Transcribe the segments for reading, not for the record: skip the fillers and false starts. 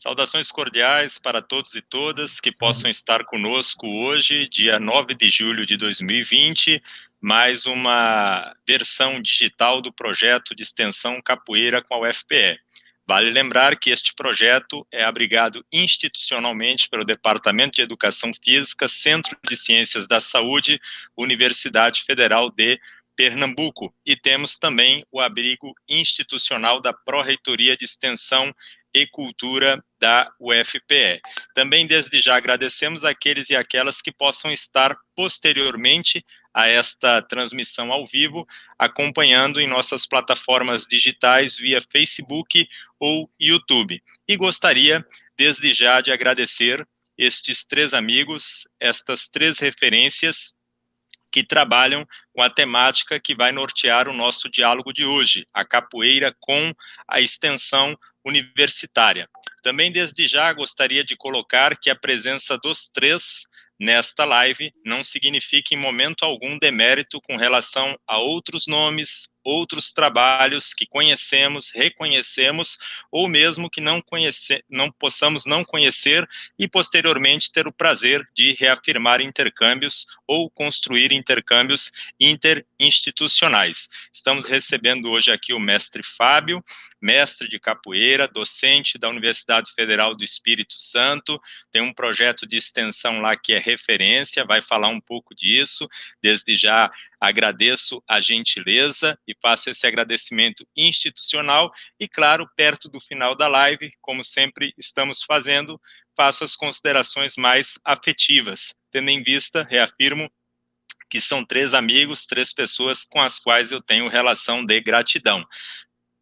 Saudações cordiais para todos e todas que possam estar conosco hoje, dia 9 de julho de 2020, mais uma versão digital do projeto de extensão Capoeira com a UFPE. Vale lembrar que este projeto é abrigado institucionalmente pelo Departamento de Educação Física, Centro de Ciências da Saúde, Universidade Federal de Pernambuco, e temos também o abrigo institucional da Pró-Reitoria de Extensão e Cultura da UFPE. Também desde já agradecemos aqueles e aquelas que possam estar posteriormente a esta transmissão ao vivo, acompanhando em nossas plataformas digitais via Facebook ou YouTube. E gostaria desde já de agradecer estes três amigos, estas três referências que trabalham com a temática que vai nortear o nosso diálogo de hoje, a capoeira com a extensão universitária. Também desde já gostaria de colocar que a presença dos três nesta live não significa em momento algum demérito com relação a outros nomes, outros trabalhos que conhecemos, reconhecemos, ou mesmo que não possamos não conhecer e posteriormente ter o prazer de reafirmar intercâmbios ou construir intercâmbios interinstitucionais. Estamos recebendo hoje aqui o mestre Fábio, mestre de capoeira, docente da Universidade Federal do Espírito Santo, tem um projeto de extensão lá que é referência, vai falar um pouco disso. Desde já agradeço a gentileza e faço esse agradecimento institucional e, claro, perto do final da live, como sempre estamos fazendo, faço as considerações mais afetivas, tendo em vista, reafirmo, que são três amigos, três pessoas com as quais eu tenho relação de gratidão.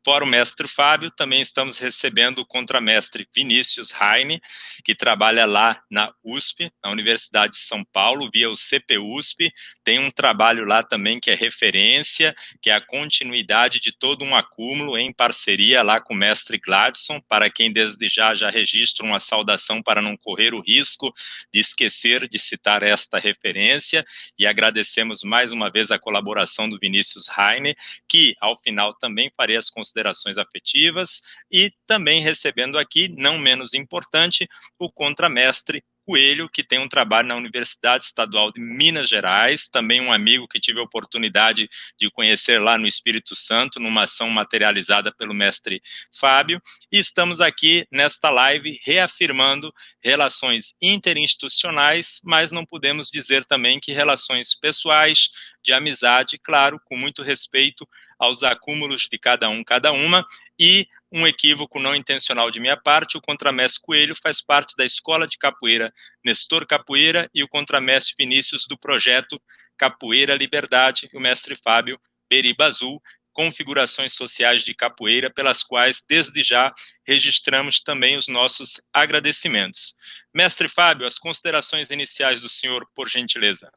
Fora o mestre Fábio, também estamos recebendo o contramestre Vinícius Heine, que trabalha lá na USP, na Universidade de São Paulo, via o CPUSP, tem um trabalho lá também que é referência, que é a continuidade de todo um acúmulo em parceria lá com o mestre Gladson, para quem desde já registra uma saudação para não correr o risco de esquecer de citar esta referência, e agradecemos mais uma vez a colaboração do Vinícius Heine, que ao final também farei as considerações afetivas, e também recebendo aqui, não menos importante, o contramestre Coelho, que tem um trabalho na Universidade Estadual de Minas Gerais, também um amigo que tive a oportunidade de conhecer lá no Espírito Santo, numa ação materializada pelo mestre Fábio, e estamos aqui nesta live reafirmando relações interinstitucionais, mas não podemos dizer também que relações pessoais, de amizade, claro, com muito respeito aos acúmulos de cada um, cada uma, e um equívoco não intencional de minha parte, o contramestre Coelho faz parte da Escola de Capoeira Nestor Capoeira e o contramestre Vinícius do projeto Capoeira Liberdade, e o mestre Fábio Beriba Azul, configurações sociais de capoeira, pelas quais, desde já, registramos também os nossos agradecimentos. Mestre Fábio, as considerações iniciais do senhor, por gentileza.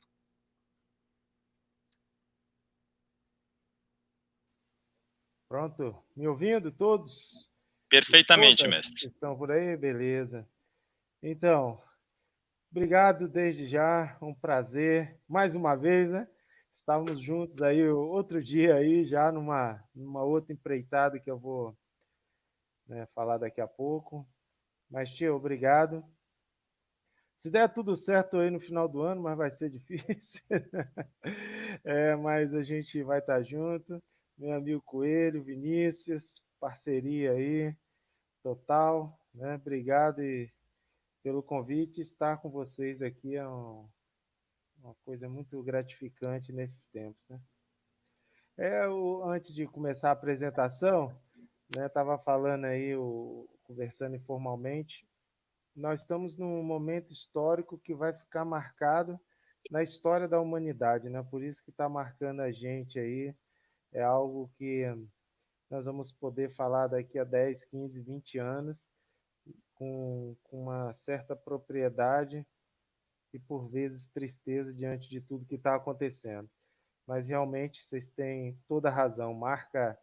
Pronto, me ouvindo todos? Perfeitamente, Todas mestre. estão por aí? Beleza. Então, obrigado desde já, um prazer, mais uma vez, né? Estávamos juntos aí outro dia aí, já numa outra empreitada que eu vou, né, falar daqui a pouco. Mas, tio, obrigado. Se der tudo certo aí no final do ano, mas vai ser difícil. Mas a gente vai estar junto. Meu amigo Coelho, Vinícius, parceria aí, total, né? Obrigado pelo convite. Estar com vocês aqui é uma coisa muito gratificante nesses tempos, né? Antes de começar a apresentação, né, estava falando aí, conversando informalmente, nós estamos num momento histórico que vai ficar marcado na história da humanidade, né? Por isso que está marcando a gente aí, é algo que nós vamos poder falar daqui a 10, 15, 20 anos, com uma certa propriedade e, por vezes, tristeza diante de tudo que está acontecendo. Mas, realmente, vocês têm toda a razão, marca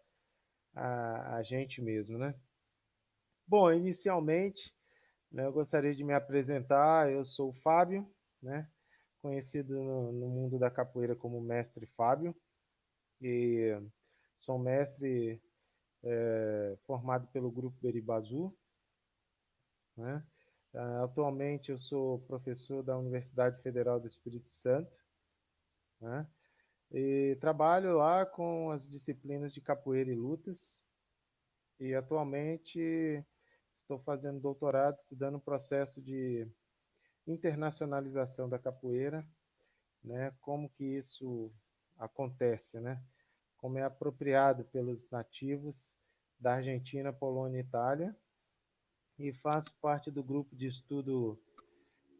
a gente mesmo, né? Bom, inicialmente, né, eu gostaria de me apresentar. Eu sou o Fábio, né? Conhecido no mundo da capoeira como Mestre Fábio, e sou mestre formado pelo Grupo Beriba Azul, né? Atualmente eu sou professor da Universidade Federal do Espírito Santo, né? E trabalho lá com as disciplinas de capoeira e lutas. E atualmente estou fazendo doutorado, estudando o processo de internacionalização da capoeira, né? Como que isso acontece, né? Como é apropriado pelos nativos da Argentina, Polônia e Itália. E faço parte do grupo de estudo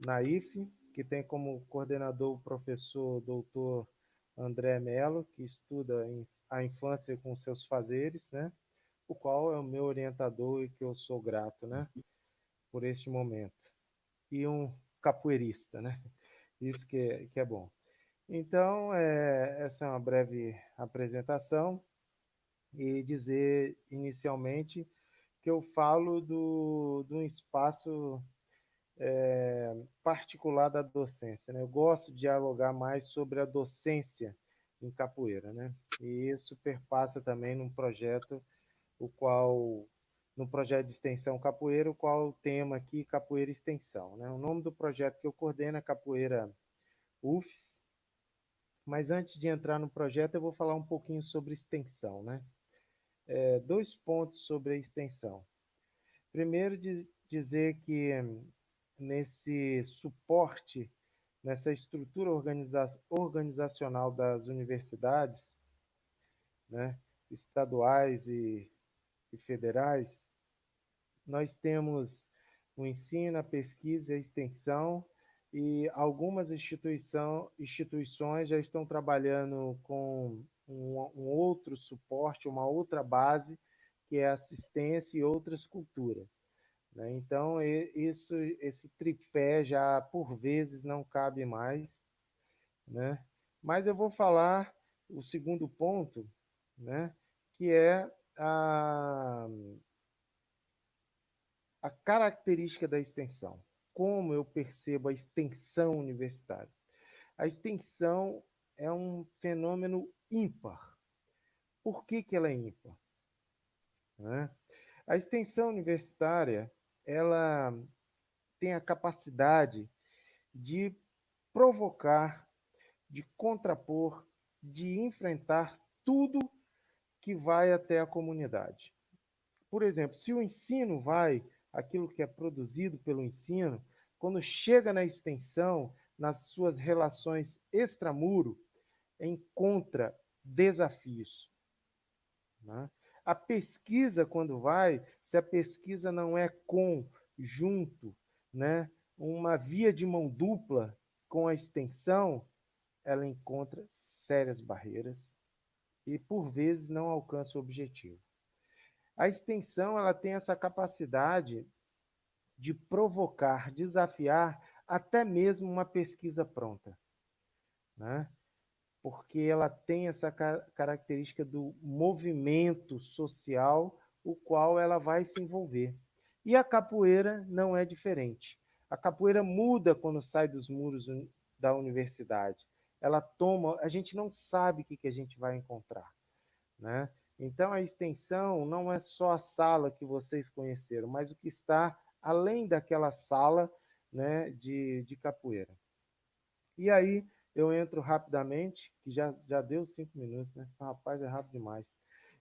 na IFE, que tem como coordenador o professor doutor André Mello, que estuda a infância com seus fazeres, né? O qual é o meu orientador e que eu sou grato, né? Por este momento. E um capoeirista, né? Isso que é bom. Então, essa é uma breve apresentação e dizer inicialmente que eu falo de um espaço particular da docência, né? Eu gosto de dialogar mais sobre a docência em capoeira, né? E isso perpassa também num projeto, o qual no projeto de extensão capoeira, o qual o tema aqui capoeira extensão, né? O nome do projeto que eu coordeno é Capoeira UFES, mas antes de entrar no projeto eu vou falar um pouquinho sobre extensão, né? Dois pontos sobre a extensão. Primeiro, dizer que nesse suporte, nessa estrutura organizacional das universidades, né, estaduais e federais, nós temos o ensino, a pesquisa e a extensão, e algumas instituições já estão trabalhando com um outro suporte, uma outra base, que é assistência e outras culturas, né? Então, esse tripé já por vezes não cabe mais, né? Mas eu vou falar o segundo ponto, né? Que é a característica da extensão. Como eu percebo a extensão universitária? A extensão é um fenômeno ímpar. Por que ela é ímpar? Né? A extensão universitária, ela tem a capacidade de provocar, de contrapor, de enfrentar tudo que vai até a comunidade. Por exemplo, se o ensino vai, aquilo que é produzido pelo ensino, quando chega na extensão, nas suas relações extramuro, encontra desafios, né? A pesquisa, quando vai, se a pesquisa não é conjunto, né, uma via de mão dupla com a extensão, ela encontra sérias barreiras e, por vezes, não alcança o objetivo. A extensão ela tem essa capacidade de provocar, desafiar até mesmo uma pesquisa pronta, né? Porque ela tem essa característica do movimento social, o qual ela vai se envolver. E a capoeira não é diferente. A capoeira muda quando sai dos muros da universidade. Ela toma, a gente não sabe o que a gente vai encontrar, né? Então a extensão não é só a sala que vocês conheceram, mas o que está além daquela sala, né, de capoeira. E aí eu entro rapidamente, que já deu 5 minutos, né? Rapaz, é rápido demais.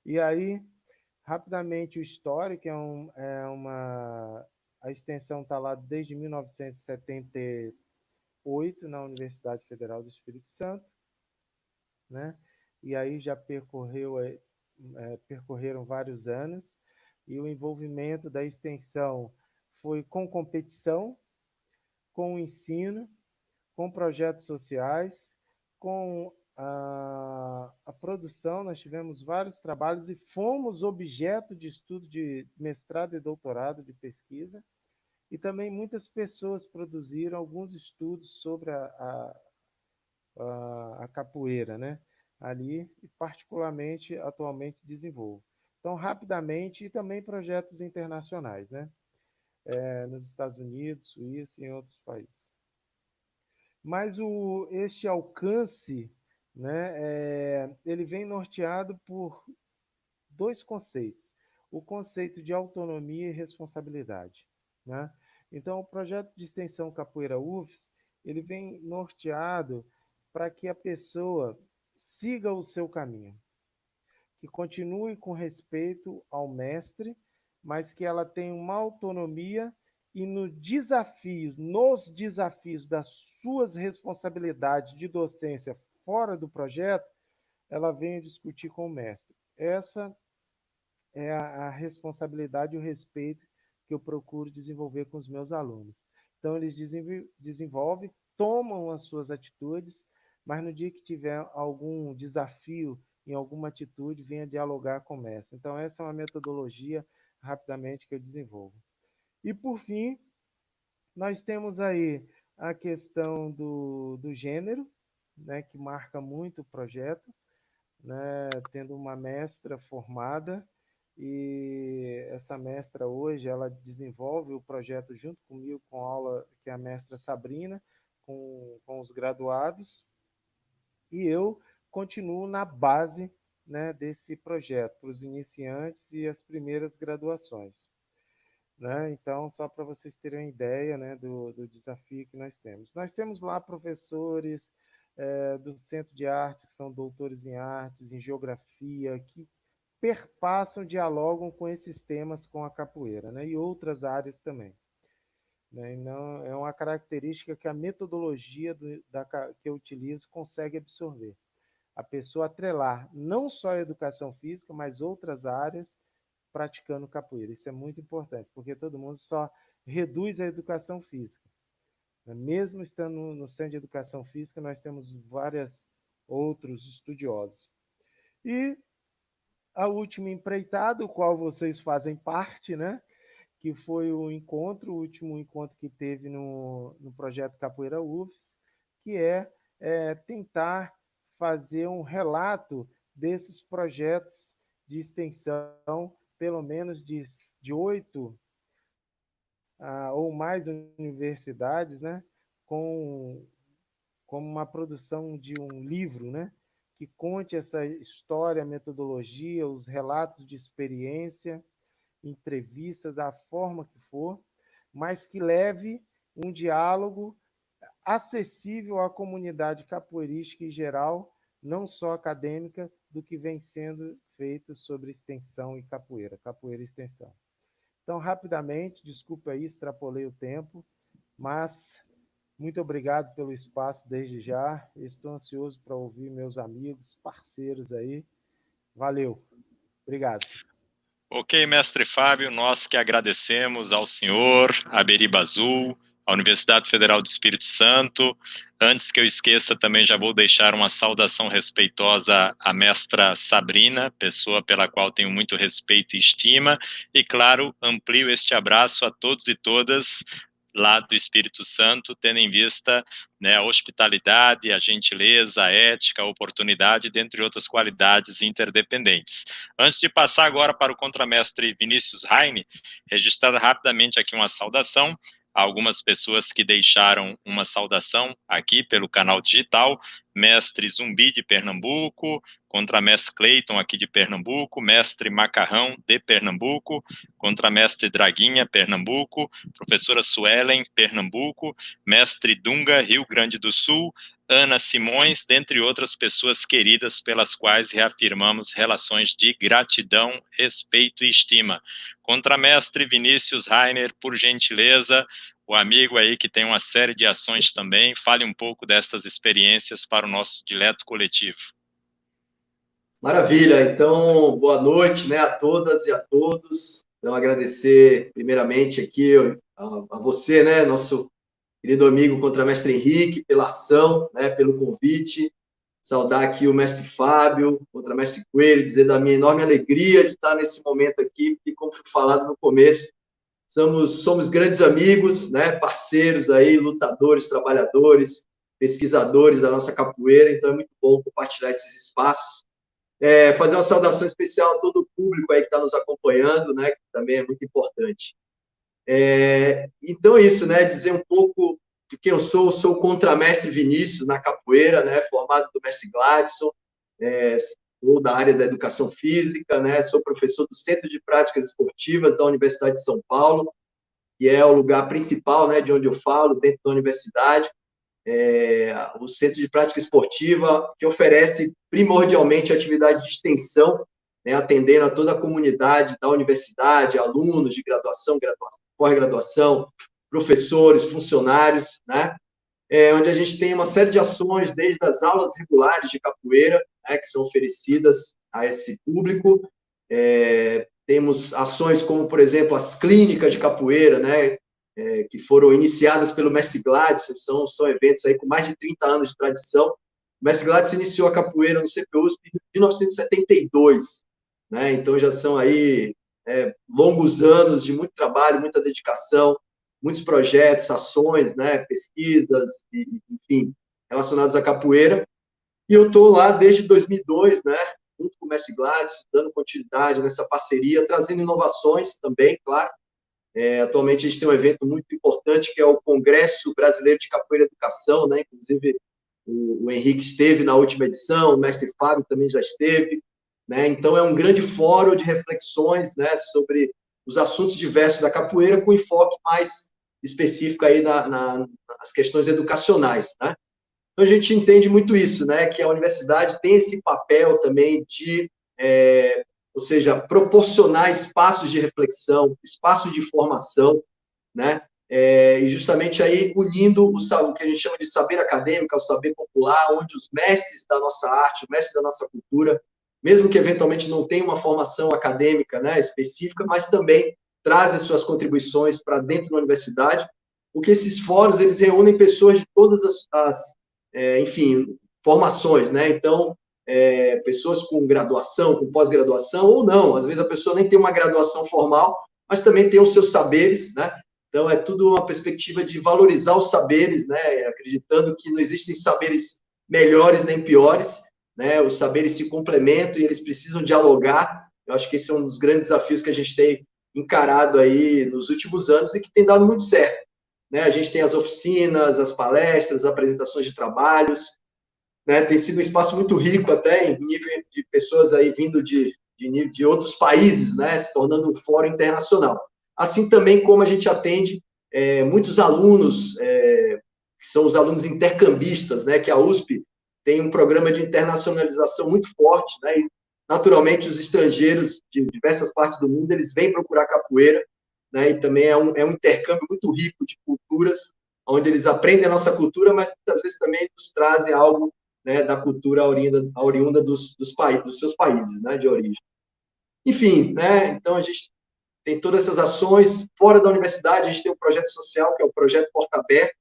E aí, rapidamente, o histórico a extensão está lá desde 1978 na Universidade Federal do Espírito Santo, né? E aí já percorreram vários anos, e o envolvimento da extensão foi com competição, com o ensino, com projetos sociais, com a produção. Nós tivemos vários trabalhos e fomos objeto de estudo de mestrado e doutorado de pesquisa, e também muitas pessoas produziram alguns estudos sobre a capoeira, né? Ali, e particularmente, atualmente desenvolvo. Então, rapidamente, e também projetos internacionais, né? Nos Estados Unidos, Suíça e em outros países. Mas este alcance, né, ele vem norteado por dois conceitos: o conceito de autonomia e responsabilidade. né? Então, o projeto de extensão Capoeira UFES, ele vem norteado para que a pessoa siga o seu caminho, que continue com respeito ao mestre, mas que ela tenha uma autonomia e nos desafios das suas responsabilidades de docência fora do projeto, ela venha discutir com o mestre. Essa é a responsabilidade e o respeito que eu procuro desenvolver com os meus alunos. Então, eles desenvolvem, tomam as suas atitudes, mas no dia que tiver algum desafio em alguma atitude, venha dialogar com o mestre. Então, essa é uma metodologia, rapidamente, que eu desenvolvo. E, por fim, nós temos aí a questão do gênero, né, que marca muito o projeto, né, tendo uma mestra formada, e essa mestra hoje ela desenvolve o projeto junto comigo, com aula que é a mestra Sabrina, com os graduados, e eu continuo na base, né, desse projeto, para os iniciantes e as primeiras graduações. Né? Então, só para vocês terem uma ideia, né, do desafio que nós temos. Nós temos lá professores do Centro de Artes, que são doutores em artes, em geografia, que perpassam, dialogam com esses temas com a capoeira, né, e outras áreas também. Né? E não, é uma característica que a metodologia que eu utilizo consegue absorver. A pessoa atrelar não só a educação física, mas outras áreas praticando capoeira. Isso é muito importante, porque todo mundo só reduz a educação física. Mesmo estando no Centro de Educação Física, nós temos vários outros estudiosos. E a última empreitada, o qual vocês fazem parte, né? Que foi o último encontro que teve no projeto Capoeira UFES, que é tentar fazer um relato desses projetos de extensão, pelo menos de 8 ou mais universidades, né, com uma produção de um livro, né, que conte essa história, metodologia, os relatos de experiência, entrevistas, da forma que for, mas que leve um diálogo acessível à comunidade capoeirística em geral, não só acadêmica, do que vem sendo feito sobre extensão e capoeira, capoeira e extensão. Então, rapidamente, desculpa aí, extrapolei o tempo, mas muito obrigado pelo espaço desde já. Estou ansioso para ouvir meus amigos, parceiros aí. Valeu. Obrigado. Ok, mestre Fábio, nós que agradecemos ao senhor, à Beriba Azul, à Universidade Federal do Espírito Santo. Antes que eu esqueça, também já vou deixar uma saudação respeitosa à mestra Sabrina, pessoa pela qual tenho muito respeito e estima. E, claro, amplio este abraço a todos e todas lá do Espírito Santo, tendo em vista, né, a hospitalidade, a gentileza, a ética, a oportunidade, dentre outras qualidades interdependentes. Antes de passar agora para o contramestre Vinícius Heine, registrar rapidamente aqui uma saudação a algumas pessoas que deixaram uma saudação aqui pelo canal digital: mestre Zumbi de Pernambuco, contramestre Cleiton aqui de Pernambuco, mestre Macarrão de Pernambuco, contramestre Draguinha, Pernambuco, professora Suelen, Pernambuco, mestre Dunga, Rio Grande do Sul, Ana Simões, dentre outras pessoas queridas pelas quais reafirmamos relações de gratidão, respeito e estima. Contramestre Vinícius Rainer, por gentileza, o amigo aí que tem uma série de ações também, fale um pouco destas experiências para o nosso dileto coletivo. Maravilha, então boa noite, né, a todas e a todos. Então agradecer primeiramente aqui a você, né, nosso querido amigo contramestre Henrique, pela ação, né, pelo convite. Saudar aqui o mestre Fábio, contramestre Coelho, dizer da minha enorme alegria de estar nesse momento aqui, porque como foi falado no começo, somos grandes amigos, né, parceiros aí, lutadores, trabalhadores, pesquisadores da nossa capoeira, então é muito bom compartilhar esses espaços. Fazer uma saudação especial a todo o público aí que está nos acompanhando, né, que também é muito importante. Então, isso, né, dizer um pouco de quem eu sou o contramestre Vinícius na capoeira, né, formado do mestre Gladson, sou da área da educação física, né, sou professor do Centro de Práticas Esportivas da Universidade de São Paulo, que é o lugar principal, né, de onde eu falo, dentro da universidade, o Centro de Prática Esportiva, que oferece primordialmente atividade de extensão, né, atendendo a toda a comunidade da universidade, alunos de graduação, pós-graduação, professores, funcionários, né, onde a gente tem uma série de ações, desde as aulas regulares de capoeira, né, que são oferecidas a esse público. Temos ações como, por exemplo, as clínicas de capoeira, né, que foram iniciadas pelo Mestre Gladys, são eventos aí com mais de 30 anos de tradição. O Mestre Gladys iniciou a capoeira no CPUSP em 1972, né, então já são aí longos anos de muito trabalho, muita dedicação, muitos projetos, ações, né, pesquisas, enfim, relacionados à capoeira. E eu estou lá desde 2002, né, junto com o Mestre Gladys, dando continuidade nessa parceria, trazendo inovações também, claro. Atualmente a gente tem um evento muito importante, que é o Congresso Brasileiro de Capoeira e Educação, né, inclusive o Henrique esteve na última edição, o Mestre Fábio também já esteve, né, então é um grande fórum de reflexões, né, sobre os assuntos diversos da capoeira, com enfoque mais específico aí nas questões educacionais, né. Então, a gente entende muito isso, né, que a universidade tem esse papel também de, ou seja, proporcionar espaços de reflexão, espaços de formação, né, e justamente aí unindo o que a gente chama de saber acadêmico, o saber popular, onde os mestres da nossa arte, os mestres da nossa cultura, mesmo que eventualmente não tenham uma formação acadêmica, né, específica, mas também trazem suas contribuições para dentro da universidade, porque esses fóruns, eles reúnem pessoas de todas enfim, formações, né? Então, pessoas com graduação, com pós-graduação, ou não. Às vezes a pessoa nem tem uma graduação formal, mas também tem os seus saberes, né? Então, é tudo uma perspectiva de valorizar os saberes, né? Acreditando que não existem saberes melhores nem piores, né? Os saberes se complementam e eles precisam dialogar. Eu acho que esse é um dos grandes desafios que a gente tem encarado aí nos últimos anos e que tem dado muito certo, né? A gente tem as oficinas, as palestras, as apresentações de trabalhos, né? Tem sido um espaço muito rico até em nível de pessoas aí vindo de outros países, né? Se tornando um fórum internacional. Assim também como a gente atende muitos alunos, que são os alunos intercambistas, né? Que a USP tem um programa de internacionalização muito forte, né? E, naturalmente, os estrangeiros de diversas partes do mundo, eles vêm procurar capoeira, né? E também é um intercâmbio muito rico de culturas, onde eles aprendem a nossa cultura, mas muitas vezes também nos trazem algo, né, da cultura oriunda dos seus países, né, de origem. Enfim, né, então a gente tem todas essas ações. Fora da universidade, a gente tem um projeto social, que é o Projeto Porta Aberta,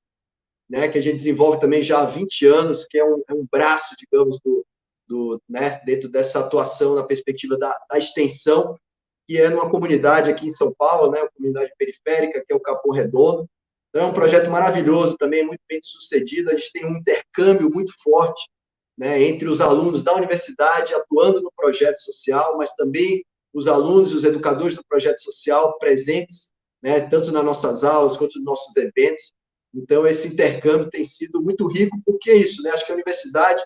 né, que a gente desenvolve também já há 20 anos, que é um braço, digamos, né, dentro dessa atuação na perspectiva da extensão, que é numa comunidade aqui em São Paulo, né, uma comunidade periférica, que é o Capão Redondo. Então, é um projeto maravilhoso também, muito bem sucedido. A gente tem um intercâmbio muito forte, né, entre os alunos da universidade atuando no projeto social, mas também os alunos e os educadores do projeto social presentes, né, tanto nas nossas aulas quanto nos nossos eventos. Então, esse intercâmbio tem sido muito rico, porque é isso, né? Acho que a universidade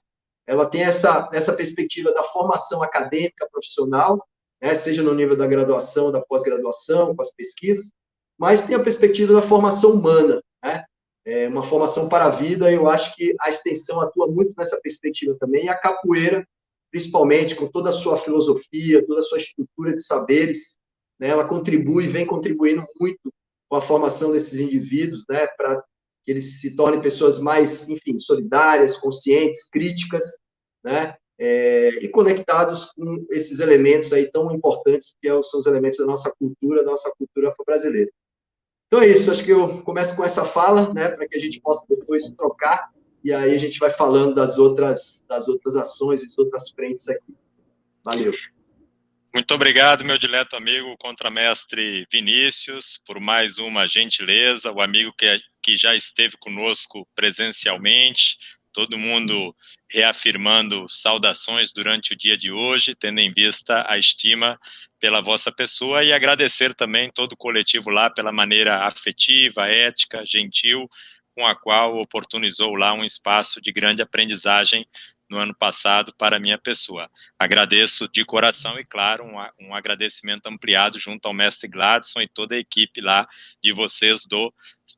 ela tem essa perspectiva da formação acadêmica, profissional, né, seja no nível da graduação, da pós-graduação, com as pesquisas, mas tem a perspectiva da formação humana, né? Uma formação para a vida. Eu acho que a extensão atua muito nessa perspectiva também, e a capoeira, principalmente, com toda a sua filosofia, toda a sua estrutura de saberes, né, ela vem contribuindo muito com a formação desses indivíduos, né, para que eles se tornem pessoas mais, enfim, solidárias, conscientes, críticas, né, e conectados com esses elementos aí tão importantes, que são os elementos da nossa cultura afro-brasileira. Então é isso, acho que eu começo com essa fala, né, para que a gente possa depois trocar, e aí a gente vai falando das outras ações e das outras frentes aqui. Valeu. Muito obrigado, meu dileto amigo, contramestre Vinícius, por mais uma gentileza, o amigo que já esteve conosco presencialmente, todo mundo reafirmando saudações durante o dia de hoje, tendo em vista a estima pela vossa pessoa, e agradecer também todo o coletivo lá pela maneira afetiva, ética, gentil, com a qual oportunizou lá um espaço de grande aprendizagem no ano passado para a minha pessoa. Agradeço de coração e, claro, um agradecimento ampliado junto ao mestre Gladson e toda a equipe lá de vocês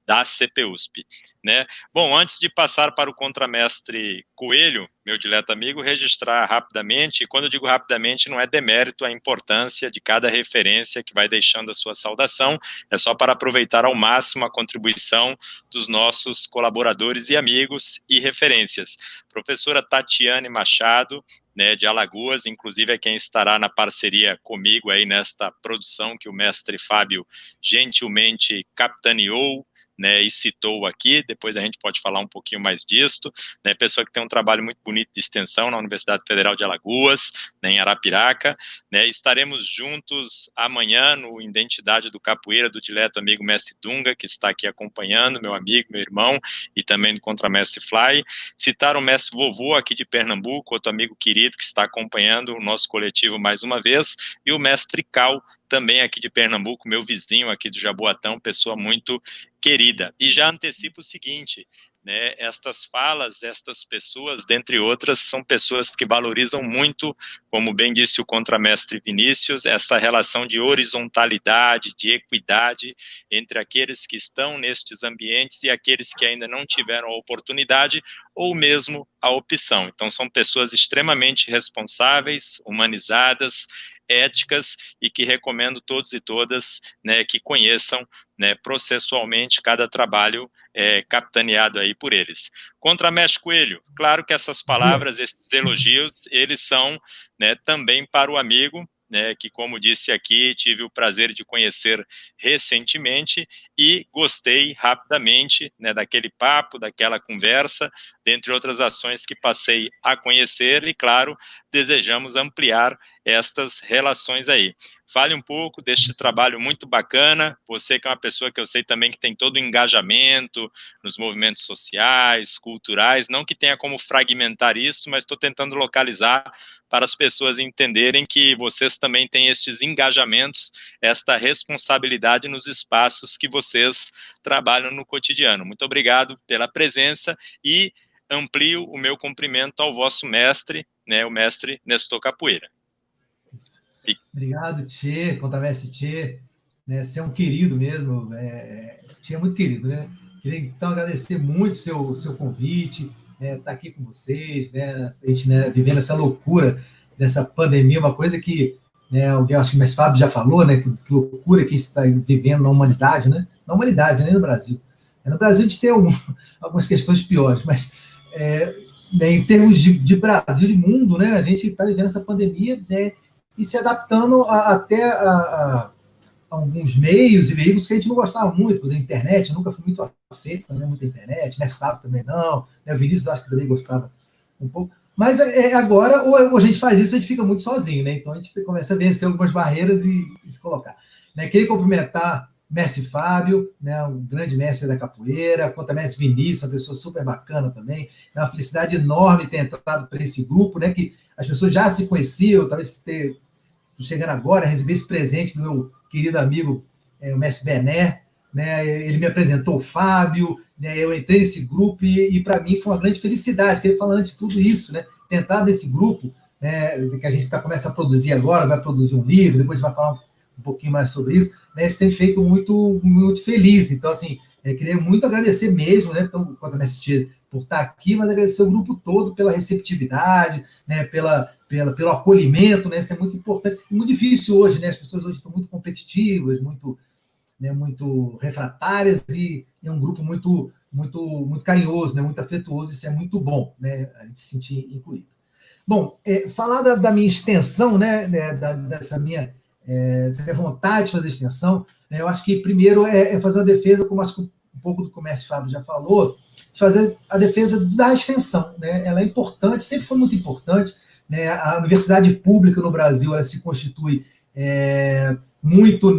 da CPUSP, né? Bom, antes de passar para o contramestre Coelho, meu dileto amigo, registrar rapidamente, e quando eu digo rapidamente, não é demérito a importância de cada referência que vai deixando a sua saudação, é só para aproveitar ao máximo a contribuição dos nossos colaboradores e amigos e referências. Professora Tatiane Machado, né, de Alagoas, inclusive é quem estará na parceria comigo aí nesta produção que o mestre Fábio gentilmente capitaneou, né, e citou aqui, depois a gente pode falar um pouquinho mais disto, né, pessoa que tem um trabalho muito bonito de extensão na Universidade Federal de Alagoas, né, em Arapiraca, né, estaremos juntos amanhã no Identidade do Capoeira, do dileto amigo mestre Dunga, que está aqui acompanhando, meu amigo, meu irmão, e também do contramestre Fly, citar o mestre Vovô aqui de Pernambuco, outro amigo querido que está acompanhando o nosso coletivo mais uma vez, e o mestre Cal, também aqui de Pernambuco, meu vizinho aqui do Jaboatão, pessoa muito querida. E já antecipo o seguinte, né, estas falas, estas pessoas, dentre outras, são pessoas que valorizam muito, como bem disse o contramestre Vinícius, essa relação de horizontalidade, de equidade entre aqueles que estão nestes ambientes e aqueles que ainda não tiveram a oportunidade ou mesmo a opção. Então, são pessoas extremamente responsáveis, humanizadas, éticas e que recomendo todos e todas, né, que conheçam, né, processualmente cada trabalho capitaneado aí por eles. Contramestre Coelho, claro que essas palavras, esses elogios, eles são, né, também para o amigo, né, que como disse aqui, tive o prazer de conhecer recentemente e gostei rapidamente, né, daquele papo, daquela conversa, dentre outras ações que passei a conhecer e, claro, desejamos ampliar estas relações aí. Fale um pouco deste trabalho muito bacana, você que é uma pessoa que eu sei também que tem todo o engajamento nos movimentos sociais, culturais, não que tenha como fragmentar isso, mas estou tentando localizar para as pessoas entenderem que vocês também têm estes engajamentos, esta responsabilidade nos espaços que vocês trabalham no cotidiano. Muito obrigado pela presença e amplio o meu cumprimento ao vosso mestre, né, o mestre Nestor Capoeira. Obrigado, Tchê, contramestre Tchê, né, você é um querido mesmo, Tchê é muito querido, né? Queria, então, agradecer muito o seu convite, estar aqui com vocês, né, a gente, né, vivendo essa loucura dessa pandemia, uma coisa que, né, alguém, acho que o mestre Fábio já falou, né, que loucura que está vivendo na humanidade, né? Na humanidade, nem no Brasil. No Brasil a gente tem algumas questões piores, mas né, em termos de Brasil e mundo, né, a gente está vivendo essa pandemia, né, e se adaptando até a alguns meios e veículos que a gente não gostava muito, por exemplo, a internet, eu nunca fui muito afeito também, muita internet, né, Fábio também não, né, o Vinícius acho que também gostava um pouco, mas agora, ou a gente faz isso, a gente fica muito sozinho, né, então a gente começa a vencer algumas barreiras e se colocar. Né, queria cumprimentar o mestre Fábio, né, um grande mestre da capoeira, quanto a mestre Vinícius, uma pessoa super bacana também, é uma felicidade enorme ter entrado para esse grupo, né, que as pessoas já se conheciam, talvez chegando agora, recebi esse presente do meu querido amigo, o mestre Bené, né, ele me apresentou o Fábio, né, eu entrei nesse grupo e para mim foi uma grande felicidade, que ele falando de tudo isso, né, tentar nesse grupo, né, que a gente começa a produzir agora, vai produzir um livro, depois vai falar um pouquinho mais sobre isso, né, isso tem feito muito, muito feliz, então assim, eu queria muito agradecer mesmo, né, então, quanto a MST por estar aqui, mas agradecer o grupo todo pela receptividade, né, pelo acolhimento, né, isso é muito importante, e muito difícil hoje, né, as pessoas hoje estão muito competitivas, muito, né, muito refratárias, e é um grupo muito, muito, muito carinhoso, né, muito afetuoso, isso é muito bom, né, a gente se sentir incluído. Bom, falar da minha extensão, né, dessa minha vontade de fazer extensão, né, eu acho que primeiro é fazer uma defesa, como acho que um pouco do que o mestre Fábio já falou, de fazer a defesa da extensão, né? Ela é importante, sempre foi muito importante, né? A universidade pública no Brasil ela se constitui muito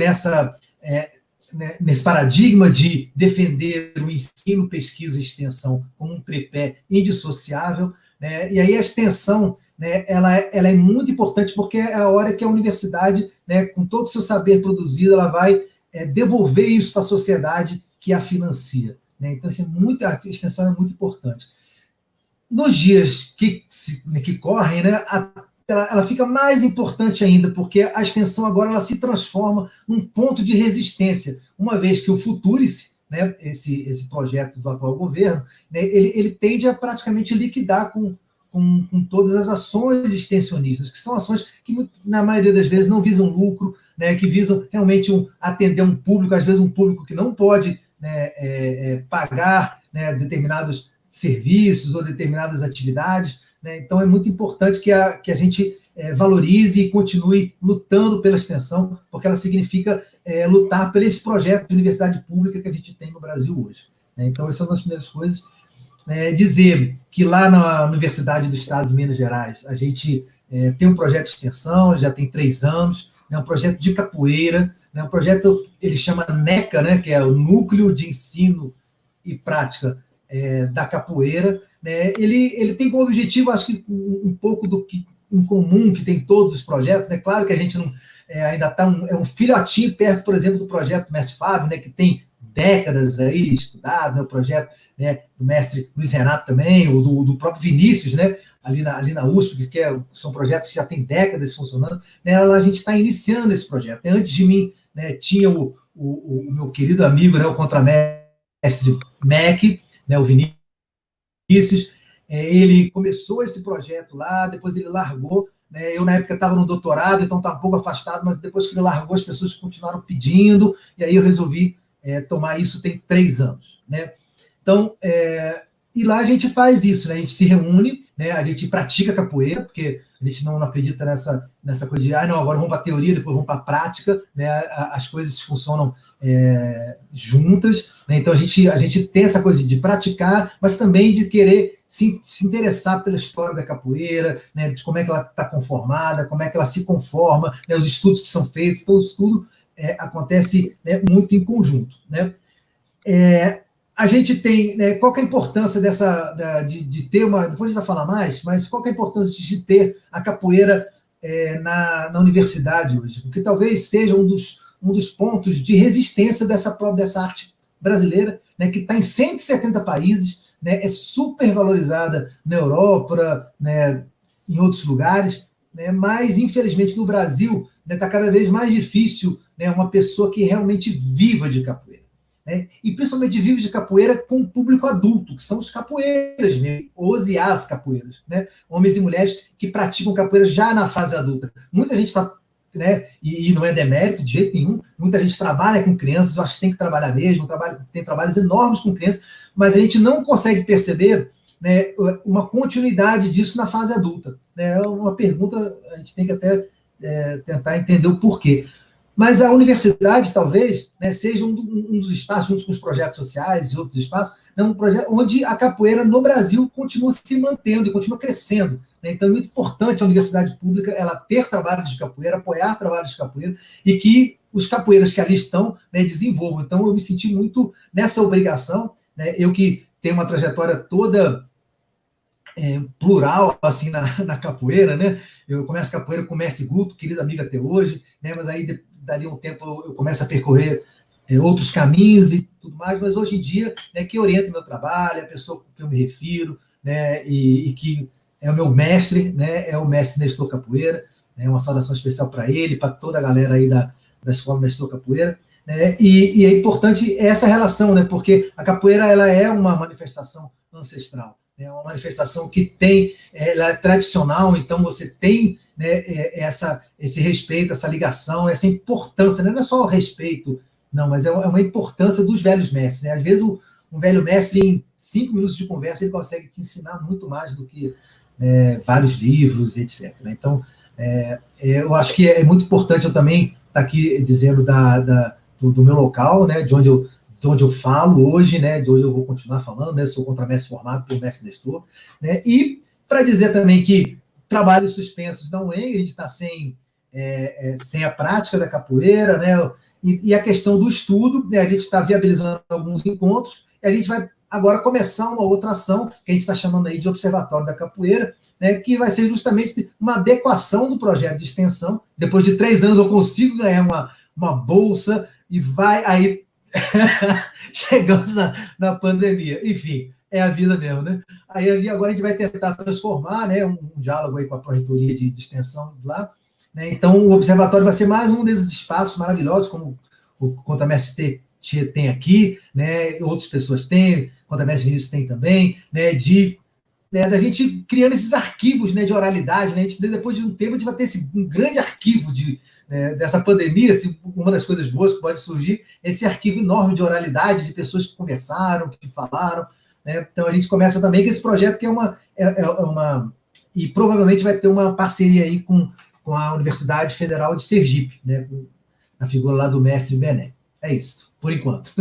nesse paradigma de defender o ensino, pesquisa e extensão como um tripé indissociável, né? E aí a extensão, né, ela é muito importante porque é a hora que a universidade, né, com todo o seu saber produzido, ela vai devolver isso para a sociedade que a financia. Né? Então, a extensão é muito importante. nos dias que correm, né, ela fica mais importante ainda, porque a extensão agora ela se transforma num ponto de resistência, uma vez que o Futurice, né, esse projeto do atual governo, né, ele tende a praticamente liquidar com todas as ações extensionistas, que são ações que, na maioria das vezes, não visam lucro, né, que visam realmente atender um público, às vezes um público que não pode, né, pagar, né, determinados serviços ou determinadas atividades, né? Então, é muito importante que a gente valorize e continue lutando pela extensão, porque ela significa lutar por esse projeto de universidade pública que a gente tem no Brasil hoje, né? Então, essa é uma das primeiras coisas. Dizer que lá na Universidade do Estado de Minas Gerais, a gente tem um projeto de extensão, já tem 3 anos, né, um projeto de capoeira, né, um projeto, ele chama NECA, né, que é o Núcleo de Ensino e Prática da Capoeira, né. Ele tem como objetivo, acho que um pouco do que em comum que tem todos os projetos, né. Claro que a gente não, ainda está um filhotinho perto, por exemplo, do projeto Mestre Fábio, né, que tem décadas aí estudado, né, o projeto, né, do mestre Luiz Renato também, ou do próprio Vinícius, né, ali na USP, que são projetos que já têm décadas funcionando, né, a gente está iniciando esse projeto. Antes de mim, né, tinha o meu querido amigo, né, o contramestre Mac, né, o Vinícius, ele começou esse projeto lá, depois ele largou, né, eu na época estava no doutorado, então estava um pouco afastado, mas depois que ele largou, as pessoas continuaram pedindo, e aí eu resolvi tomar isso, tem 3 anos, né? Então, e lá a gente faz isso, né? A gente se reúne, né? A gente pratica capoeira, porque a gente não acredita nessa coisa de, não, agora vamos para a teoria, depois vamos para a prática, né? As coisas funcionam juntas, né? Então a gente tem essa coisa de praticar, mas também de querer se interessar pela história da capoeira, né? De como é que ela está conformada, como é que ela se conforma, né? Os estudos que são feitos, então isso tudo acontece, né, muito em conjunto, né? A gente tem, né, qual que é a importância de ter uma, depois a gente vai falar mais, mas qual que é a importância de ter a capoeira na universidade hoje? Porque talvez seja um dos pontos de resistência dessa arte brasileira, né, que está em 170 países, né, é super valorizada na Europa, né, em outros lugares, né, mas, infelizmente, no Brasil está cada vez mais difícil, né, uma pessoa que realmente viva de capoeira. Né? E principalmente vive de capoeira com o público adulto, que são os capoeiras, né? Os e as capoeiras, né? Homens e mulheres que praticam capoeira já na fase adulta. Muita gente está, né, e não é demérito de jeito nenhum, muita gente trabalha com crianças, eu acho que tem que trabalhar mesmo, tem trabalhos enormes com crianças, mas a gente não consegue perceber, né, uma continuidade disso na fase adulta. Né? É uma pergunta, a gente tem que até tentar entender o porquê. Mas a universidade, talvez, né, seja um dos espaços, junto com os projetos sociais e outros espaços, né, um projeto onde a capoeira no Brasil continua se mantendo e continua crescendo. Né? Então, é muito importante a universidade pública ela ter trabalhos de capoeira, apoiar trabalhos de capoeira, e que os capoeiras que ali estão, né, desenvolvam. Então, eu me senti muito nessa obrigação, né, eu que tenho uma trajetória toda plural, assim, na capoeira, né? Eu começo capoeira com o Mestre Guto, querido amigo até hoje, né? Mas aí, dali um tempo, eu começo a percorrer outros caminhos e tudo mais, mas hoje em dia, né, quem orienta meu trabalho, a pessoa com quem eu me refiro, né, e que é o meu mestre, né, é o mestre Nestor Capoeira, né, uma saudação especial para ele, para toda a galera aí da Escola Nestor Capoeira, né, e é importante essa relação, né, porque a capoeira ela é uma manifestação ancestral, é uma manifestação que ela é tradicional, então você tem, né, esse respeito, essa ligação, essa importância, né? Não é só o respeito, não, mas é uma importância dos velhos mestres. Né? Às vezes, um velho mestre, em 5 minutos de conversa, ele consegue te ensinar muito mais do que vários livros, etc. Né? Então, eu acho que é muito importante eu também estar aqui dizendo do meu local, né, de onde eu falo hoje, né, de onde eu vou continuar falando, né, sou contramestre formado pelo mestre Nestor, né, e para dizer também que trabalhos suspensos da UEM, a gente está sem a prática da capoeira, né, e a questão do estudo, né, a gente está viabilizando alguns encontros, e a gente vai agora começar uma outra ação, que a gente está chamando aí de Observatório da Capoeira, né, que vai ser justamente uma adequação do projeto de extensão. Depois de 3 anos eu consigo ganhar uma bolsa, e vai aí... Chegamos na pandemia. Enfim, é a vida mesmo, né? Aí agora a gente vai tentar transformar, né, um diálogo aí com a Pró-Reitoria de Extensão lá, né? Então o observatório vai ser mais um desses espaços maravilhosos, como o Contamestre tem aqui, né? Outras pessoas têm, o Contamestre Vinícius tem também, né? Da gente criando esses arquivos, né, de oralidade, né? A gente, depois de um tempo, a gente vai ter um grande arquivo dessa pandemia. Uma das coisas boas que pode surgir é esse arquivo enorme de oralidade, de pessoas que conversaram, que falaram, né? Então a gente começa também com esse projeto que é uma e provavelmente vai ter uma parceria aí com a Universidade Federal de Sergipe, né? Na figura lá do mestre Bené. É isso, por enquanto.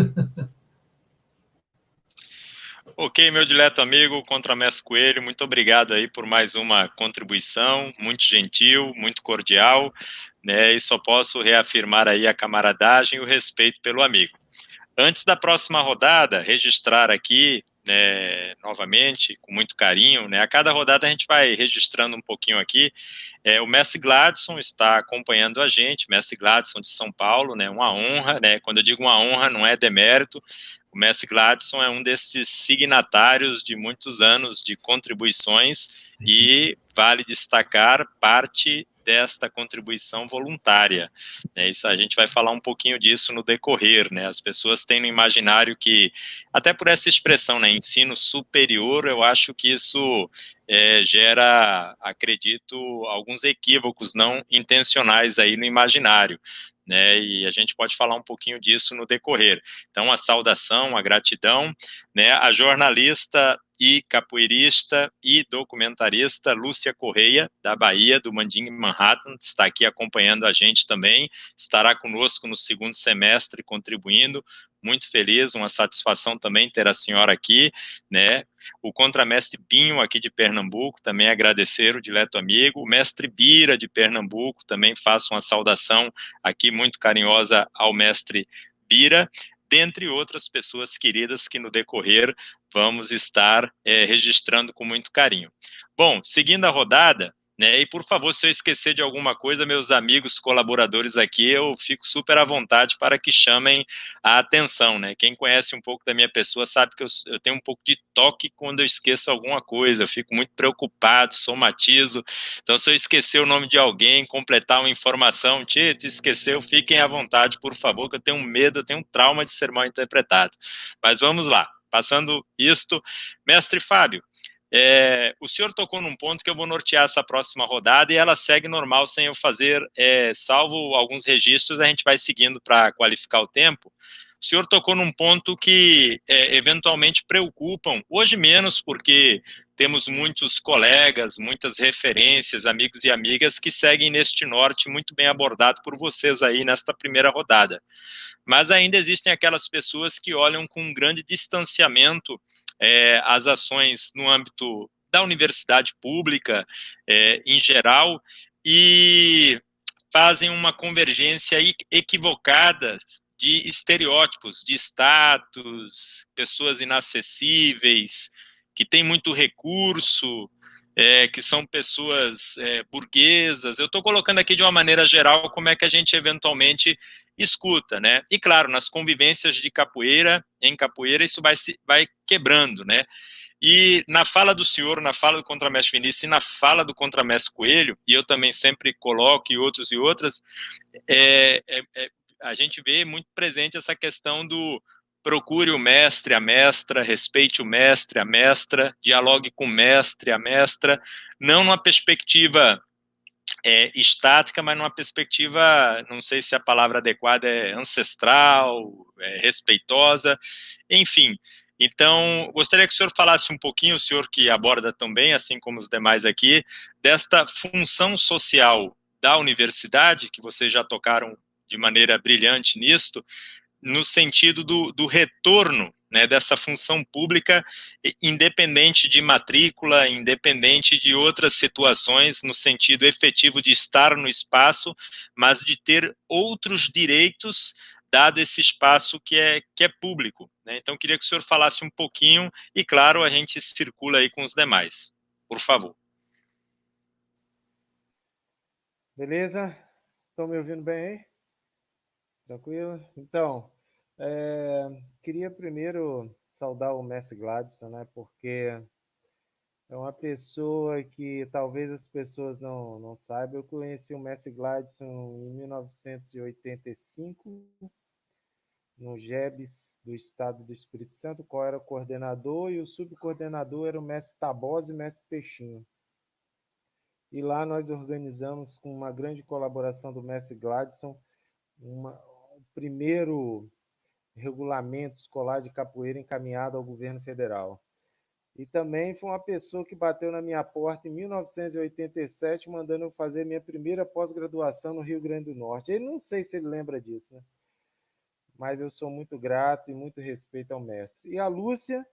Ok, meu dileto amigo, Contramestre Coelho, muito obrigado aí por mais uma contribuição, muito gentil, muito cordial, né, e só posso reafirmar aí a camaradagem e o respeito pelo amigo. Antes da próxima rodada, registrar aqui, né, novamente, com muito carinho, né, a cada rodada a gente vai registrando um pouquinho aqui, o mestre Gladson está acompanhando a gente, mestre Gladson de São Paulo, né, uma honra, né, quando eu digo uma honra não é demérito, o mestre Gladson é um desses signatários de muitos anos de contribuições e vale destacar parte desta contribuição voluntária. Isso, a gente vai falar um pouquinho disso no decorrer, né? As pessoas têm no imaginário que, até por essa expressão, né, ensino superior, eu acho que isso gera, acredito, alguns equívocos não intencionais aí no imaginário, né, e a gente pode falar um pouquinho disso no decorrer. Então, a saudação, a gratidão, né, a jornalista e capoeirista e documentarista Lúcia Correia, da Bahia, do Mandingue Manhattan, está aqui acompanhando a gente também, estará conosco no segundo semestre contribuindo, muito feliz, uma satisfação também ter a senhora aqui, né, o contramestre Binho, aqui de Pernambuco, também agradecer o dileto amigo, o mestre Bira, de Pernambuco, também faço uma saudação aqui muito carinhosa ao mestre Bira, dentre outras pessoas queridas que no decorrer vamos estar registrando com muito carinho. Bom, seguindo a rodada, né, e por favor, se eu esquecer de alguma coisa, meus amigos colaboradores aqui, eu fico super à vontade para que chamem a atenção, né? Quem conhece um pouco da minha pessoa sabe que eu tenho um pouco de toque quando eu esqueço alguma coisa, eu fico muito preocupado, somatizo, então se eu esquecer o nome de alguém, completar uma informação, tu esqueceu, fiquem à vontade, por favor, que eu tenho medo, eu tenho um trauma de ser mal interpretado. Mas vamos lá, passando isto, mestre Fábio, o senhor tocou num ponto que eu vou nortear essa próxima rodada e ela segue normal sem eu fazer, salvo alguns registros, a gente vai seguindo para qualificar o tempo. O senhor tocou num ponto que eventualmente preocupam, hoje menos porque temos muitos colegas, muitas referências, amigos e amigas que seguem neste norte muito bem abordado por vocês aí nesta primeira rodada. Mas ainda existem aquelas pessoas que olham com um grande distanciamento as ações no âmbito da universidade pública, em geral, e fazem uma convergência equivocada de estereótipos, de status, pessoas inacessíveis, que têm muito recurso, que são pessoas burguesas. Eu estou colocando aqui de uma maneira geral como é que a gente eventualmente escuta, né? E claro, nas convivências de capoeira, em capoeira, isso vai quebrando, né? E na fala do senhor, na fala do contramestre Vinícius e na fala do contramestre Coelho, e eu também sempre coloco e outros e outras, a gente vê muito presente essa questão do procure o mestre, a mestra, respeite o mestre, a mestra, dialogue com o mestre, a mestra, não numa perspectiva estática, mas numa perspectiva, não sei se a palavra adequada é ancestral, respeitosa, enfim. Então, gostaria que o senhor falasse um pouquinho, o senhor que aborda também, assim como os demais aqui, desta função social da universidade, que vocês já tocaram de maneira brilhante nisto, no sentido do retorno, né, dessa função pública, independente de matrícula, independente de outras situações, no sentido efetivo de estar no espaço, mas de ter outros direitos, dado esse espaço que é público, né? Então, queria que o senhor falasse um pouquinho, e claro, a gente circula aí com os demais. Por favor. Beleza? Estão me ouvindo bem aí? Tranquilo? Então, queria primeiro saudar o mestre Gladson, né? Porque é uma pessoa que talvez as pessoas não saibam. Eu conheci o mestre Gladson em 1985, no GEBS do Estado do Espírito Santo, qual era o coordenador, e o subcoordenador era o mestre Tabosa e o mestre Peixinho. E lá nós organizamos, com uma grande colaboração do mestre Gladson, o primeiro regulamento escolar de capoeira encaminhado ao governo federal. E também foi uma pessoa que bateu na minha porta em 1987, mandando eu fazer minha primeira pós-graduação no Rio Grande do Norte. Ele não sei se ele lembra disso, né? Mas eu sou muito grato e muito respeito ao mestre. E a Lúcia,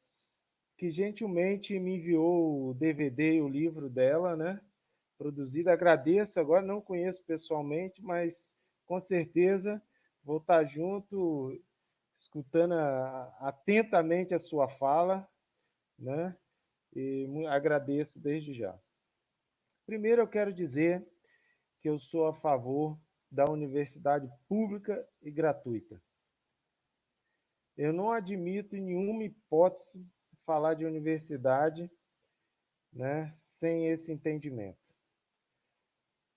que gentilmente me enviou o DVD e o livro dela, né? Produzido. Agradeço, agora não conheço pessoalmente, mas com certeza vou estar junto, escutando atentamente a sua fala, né? E agradeço desde já. Primeiro, eu quero dizer que eu sou a favor da universidade pública e gratuita. Eu não admito em nenhuma hipótese falar de universidade, né, sem esse entendimento.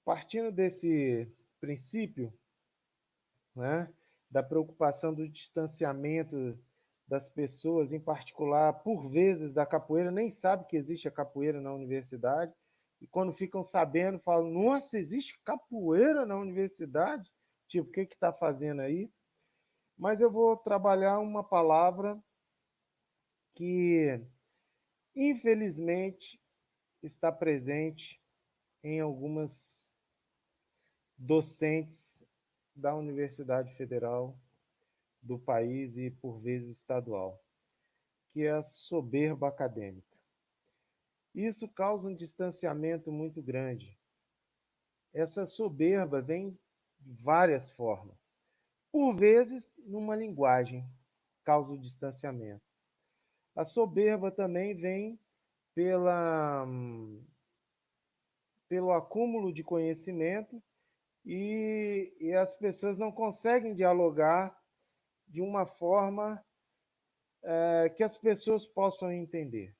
Partindo desse princípio, né, da preocupação do distanciamento das pessoas, em particular, por vezes, da capoeira, nem sabe que existe a capoeira na universidade, e quando ficam sabendo, falam, nossa, existe capoeira na universidade? Tipo, o que está fazendo aí? Mas eu vou trabalhar uma palavra que, infelizmente, está presente em algumas docentes da Universidade Federal do país e, por vezes, estadual, que é a soberba acadêmica. Isso causa um distanciamento muito grande. Essa soberba vem de várias formas. Por vezes, numa linguagem, causa o distanciamento. A soberba também vem pelo acúmulo de conhecimento e as pessoas não conseguem dialogar de uma forma que as pessoas possam entender.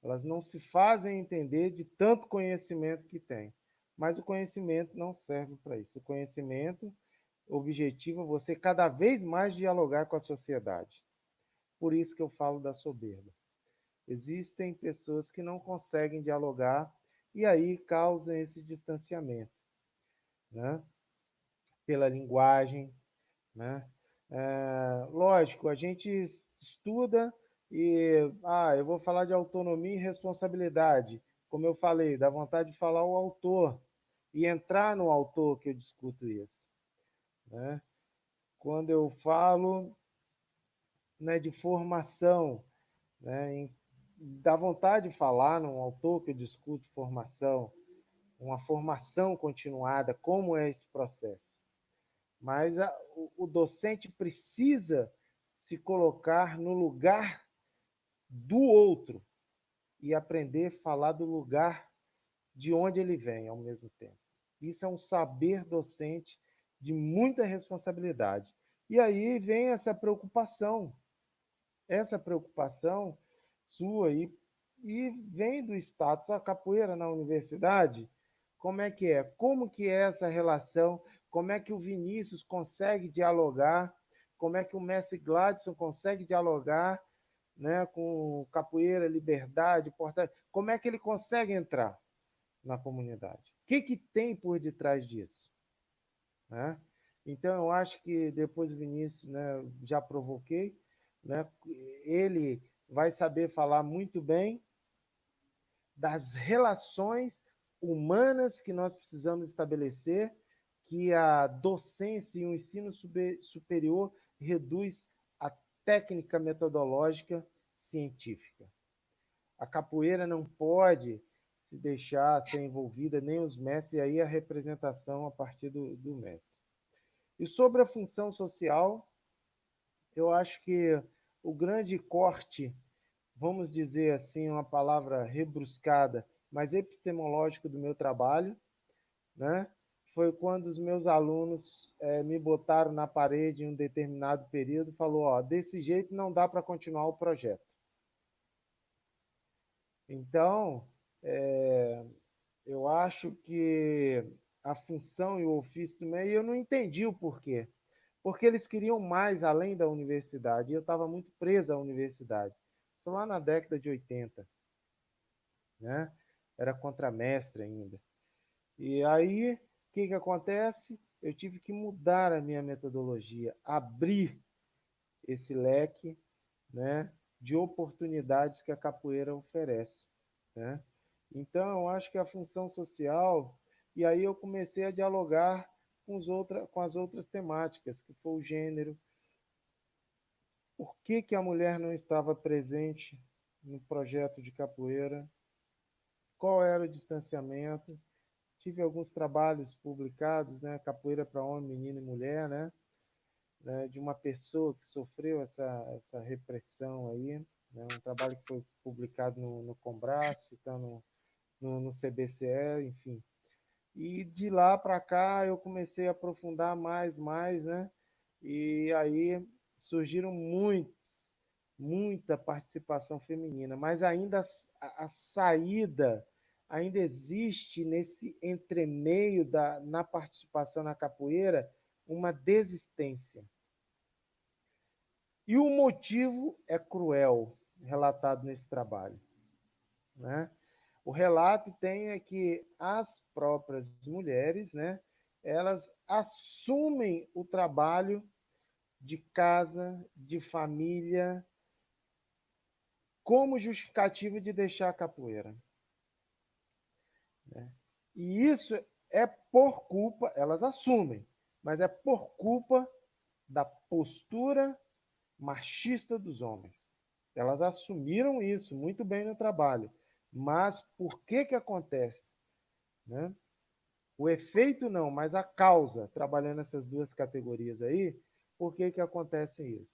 Elas não se fazem entender de tanto conhecimento que têm. Mas o conhecimento não serve para isso. O conhecimento objetiva você cada vez mais dialogar com a sociedade. Por isso que eu falo da soberba. Existem pessoas que não conseguem dialogar e aí causam esse distanciamento, né? Pela linguagem, né? Lógico, a gente estuda e eu vou falar de autonomia e responsabilidade. Como eu falei, dá vontade de falar o autor e entrar no autor que eu discuto isso, né? Quando eu falo, né, de formação, né, dá vontade de falar num autor que eu discuto formação, uma formação continuada, como é esse processo. Mas o docente precisa se colocar no lugar do outro e aprender a falar do lugar de onde ele vem ao mesmo tempo. Isso é um saber docente de muita responsabilidade. E aí vem essa preocupação sua e vem do status. A capoeira na universidade, como é que é? Como que é essa relação? Como é que o Vinícius consegue dialogar? Como é que o mestre Gladson consegue dialogar, né, com capoeira, liberdade, porta? Como é que ele consegue entrar na comunidade? O que tem por detrás disso, né? Então, eu acho que depois do Vinícius, né, já provoquei, né, ele vai saber falar muito bem das relações humanas que nós precisamos estabelecer, que a docência e o ensino superior reduz a técnica metodológica científica. A capoeira não pode se deixar ser envolvida, nem os mestres, e aí a representação a partir do mestre. E sobre a função social, eu acho que o grande corte, vamos dizer assim, uma palavra rebruscada, mas epistemológico do meu trabalho, né, foi quando os meus alunos me botaram na parede em um determinado período e falou, ó, desse jeito não dá para continuar o projeto. Então, eu acho que a função e o ofício do MEI, eu não entendi o porquê. Porque eles queriam mais além da universidade, e eu estava muito preso à universidade. Estou lá na década de 80, né? Era contramestre ainda. E aí, o que acontece? Eu tive que mudar a minha metodologia, abrir esse leque, né, de oportunidades que a capoeira oferece, né? Então, eu acho que a função social, e aí eu comecei a dialogar com as outras temáticas, que foi o gênero. Por que a mulher não estava presente no projeto de capoeira? Qual era o distanciamento? Tive alguns trabalhos publicados, né, capoeira para homem, menino e mulher, né, de uma pessoa que sofreu essa repressão aí, né, um trabalho que foi publicado no Combrás, citando no CBCE, enfim. E de lá para cá eu comecei a aprofundar mais, né? E aí surgiram muita participação feminina, mas ainda a saída ainda existe nesse entremeio na participação na capoeira uma desistência. E o motivo é cruel, relatado nesse trabalho, né? O relato tem que as próprias mulheres, né, elas assumem o trabalho de casa, de família, como justificativa de deixar a capoeira, né? E isso é por culpa, elas assumem, mas é por culpa da postura machista dos homens. Elas assumiram isso muito bem no trabalho. Mas por que acontece? Né? O efeito não, mas a causa, trabalhando essas duas categorias aí, por que acontece isso?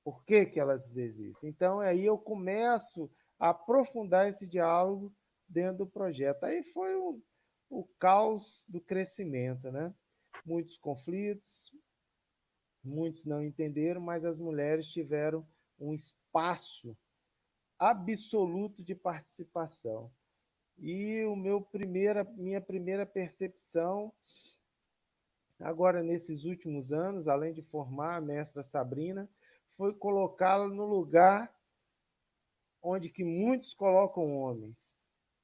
Por que elas desistem? Então, aí eu começo a aprofundar esse diálogo dentro do projeto. Aí foi o caos do crescimento, né? Muitos conflitos, muitos não entenderam, mas as mulheres tiveram um espaço absoluto de participação. E minha primeira percepção, agora nesses últimos anos, além de formar a mestra Sabrina, foi colocá-la no lugar onde que muitos colocam homens,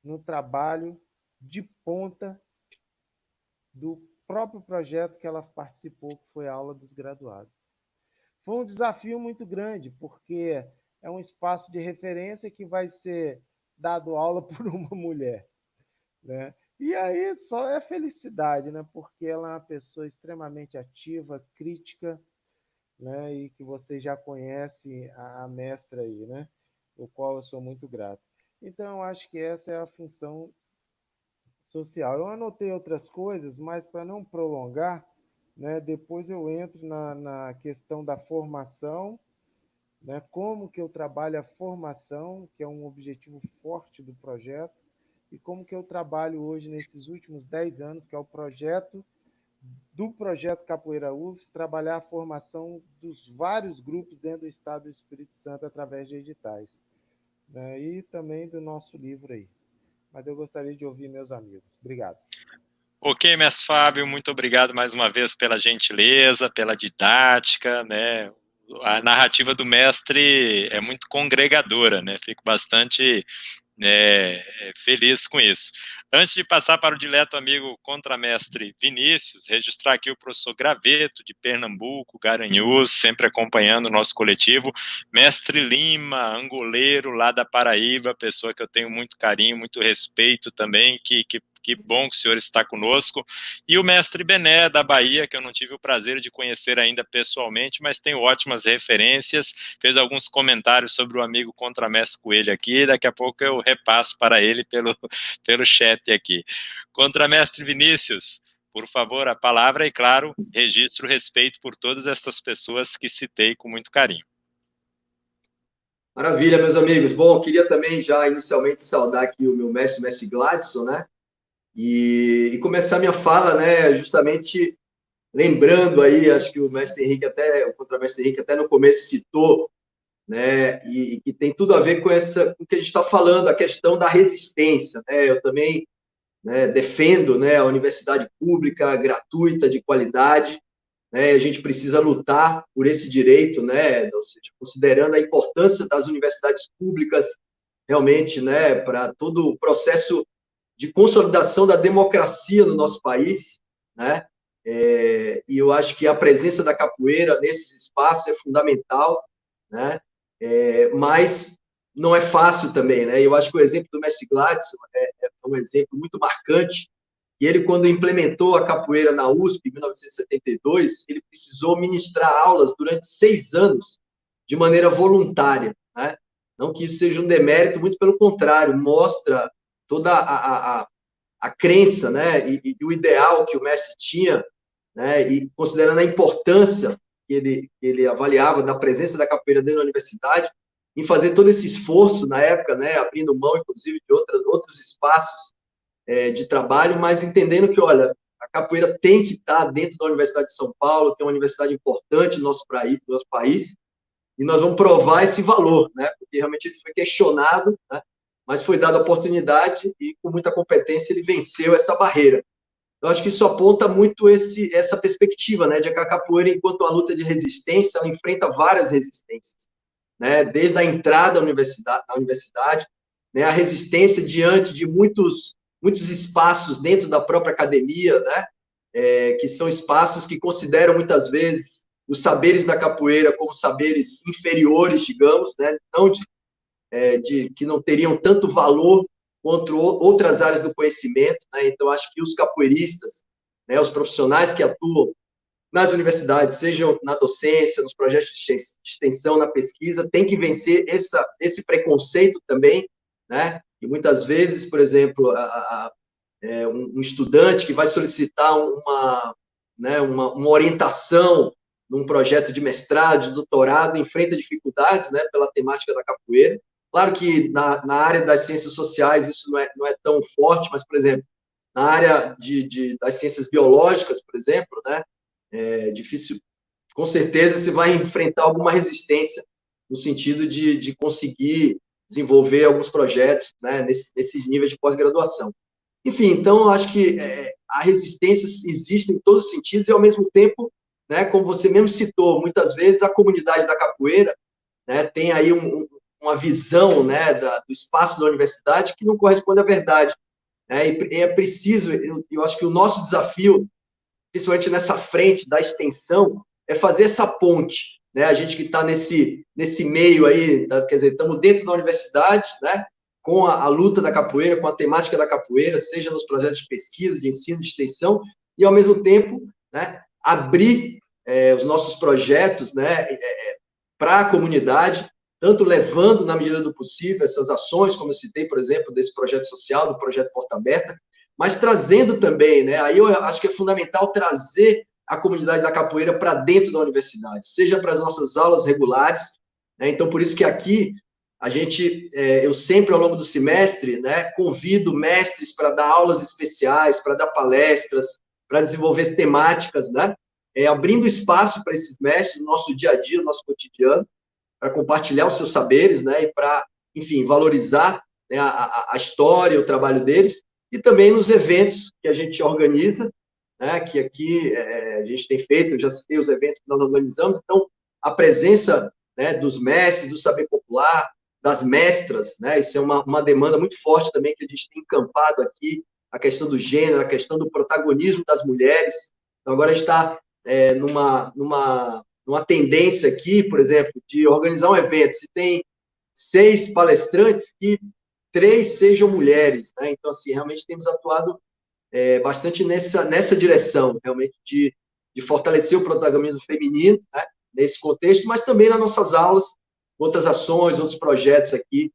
no trabalho de ponta do próprio projeto que ela participou, que foi a aula dos graduados. Foi um desafio muito grande, porque é um espaço de referência que vai ser dado aula por uma mulher, né? E aí só é felicidade, né? Porque ela é uma pessoa extremamente ativa, crítica, né? E que você já conhece a mestra aí, né? O qual eu sou muito grato. Então, eu acho que essa é a função social. Eu anotei outras coisas, mas para não prolongar, né? Depois eu entro na questão da formação, né? Como que eu trabalho a formação, que é um objetivo forte do projeto, e como que eu trabalho hoje nesses últimos 10 anos, que é o projeto Capoeira UFS, trabalhar a formação dos vários grupos dentro do Estado do Espírito Santo através de editais, né? E também do nosso livro aí. Mas eu gostaria de ouvir meus amigos. Obrigado. Ok, mestre Fábio, muito obrigado mais uma vez pela gentileza, pela didática, né? A narrativa do mestre é muito congregadora, né? Fico bastante feliz com isso. Antes de passar para o dileto amigo contramestre Vinícius, registrar aqui o professor Graveto, de Pernambuco, Garanhuns, sempre acompanhando o nosso coletivo, mestre Lima, angoleiro lá da Paraíba, pessoa que eu tenho muito carinho, muito respeito também, que bom que o senhor está conosco, e o mestre Bené, da Bahia, que eu não tive o prazer de conhecer ainda pessoalmente, mas tenho ótimas referências, fez alguns comentários sobre o amigo contramestre Coelho aqui, daqui a pouco eu repasso para ele pelo chat aqui. Contramestre Vinícius, por favor, a palavra e, claro, registro respeito por todas essas pessoas que citei com muito carinho. Maravilha, meus amigos. Bom, eu queria também já inicialmente saudar aqui o meu mestre Gladson, né? E começar minha fala, né, justamente lembrando aí, acho que o contramestre Henrique até no começo citou, né, e que tem tudo a ver com com o que a gente está falando, a questão da resistência, né? Eu também, né, defendo, né, a universidade pública, gratuita, de qualidade, né? A gente precisa lutar por esse direito, né? Ou seja, considerando a importância das universidades públicas realmente, né, para todo o processo de consolidação da democracia no nosso país, né? E eu acho que a presença da capoeira nesses espaços é fundamental, né? Mas não é fácil também, né? Eu acho que o exemplo do mestre Gladson é um exemplo muito marcante. E ele, quando implementou a capoeira na USP, em 1972, ele precisou ministrar aulas durante 6 anos, de maneira voluntária, né? Não que isso seja um demérito, muito pelo contrário, mostra toda a crença, né? E o ideal que o mestre tinha, né? E considerando a importância que ele avaliava da presença da capoeira dentro da universidade, em fazer todo esse esforço na época, né? Abrindo mão, inclusive, de outros espaços de trabalho, mas entendendo que, olha, a capoeira tem que estar dentro da Universidade de São Paulo, que é uma universidade importante no nosso país, e nós vamos provar esse valor, né? Porque realmente ele foi questionado, né? Mas foi dada a oportunidade e, com muita competência, ele venceu essa barreira. Eu acho que isso aponta muito essa perspectiva, né? De que a capoeira, enquanto uma luta de resistência, ela enfrenta várias resistências, né? Desde a entrada na universidade, né? A resistência diante de muitos espaços dentro da própria academia, né? Que são espaços que consideram muitas vezes os saberes da capoeira como saberes inferiores, digamos, né? Não que não teriam tanto valor quanto outras áreas do conhecimento, né? Então, acho que os capoeiristas, né, os profissionais que atuam nas universidades, sejam na docência, nos projetos de extensão, na pesquisa, tem que vencer esse preconceito também, né? E muitas vezes, por exemplo, um estudante que vai solicitar uma orientação num projeto de mestrado, de doutorado, enfrenta dificuldades, né, pela temática da capoeira. Claro que na área das ciências sociais isso não é tão forte, mas, por exemplo, na área das ciências biológicas, por exemplo, né, é difícil, com certeza você vai enfrentar alguma resistência no sentido de conseguir desenvolver alguns projetos, né, nesses níveis de pós-graduação. Enfim, então, eu acho que a resistência existe em todos os sentidos e, ao mesmo tempo, né, como você mesmo citou, muitas vezes a comunidade da capoeira, né, tem aí uma visão, né, do espaço da universidade que não corresponde à verdade, né, e é preciso, eu acho que o nosso desafio, principalmente nessa frente da extensão, é fazer essa ponte, né, a gente que está nesse meio aí, quer dizer, estamos dentro da universidade, né, com a luta da capoeira, com a temática da capoeira, seja nos projetos de pesquisa, de ensino, de extensão, e, ao mesmo tempo, né, abrir os nossos projetos, né, para a comunidade, tanto levando, na medida do possível, essas ações, como eu citei, por exemplo, desse projeto social, do projeto Porta Aberta, mas trazendo também, né, aí eu acho que é fundamental trazer a comunidade da capoeira para dentro da universidade, seja para as nossas aulas regulares, né, então, por isso que aqui, eu sempre, ao longo do semestre, né, convido mestres para dar aulas especiais, para dar palestras, para desenvolver temáticas, né, abrindo espaço para esses mestres no nosso dia a dia, no nosso cotidiano, para compartilhar os seus saberes, né, e para, enfim, valorizar, né, a história, o trabalho deles, e também nos eventos que a gente organiza, né, que aqui a gente tem feito, eu já citei os eventos que nós organizamos, então, a presença, né, dos mestres, do saber popular, das mestras, né, isso é uma demanda muito forte também que a gente tem encampado aqui, a questão do gênero, a questão do protagonismo das mulheres. Então, agora a gente está numa tendência aqui, por exemplo, de organizar um evento, se tem 6 palestrantes, que 3 sejam mulheres, né? Então, assim, realmente temos atuado bastante nessa direção, realmente, de fortalecer o protagonismo feminino, né, nesse contexto, mas também nas nossas aulas, outras ações, outros projetos aqui,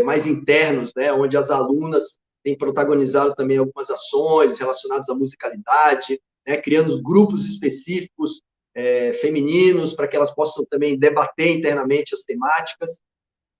mais internos, né, onde as alunas têm protagonizado também algumas ações relacionadas à musicalidade, né, criando grupos específicos femininos, para que elas possam também debater internamente as temáticas.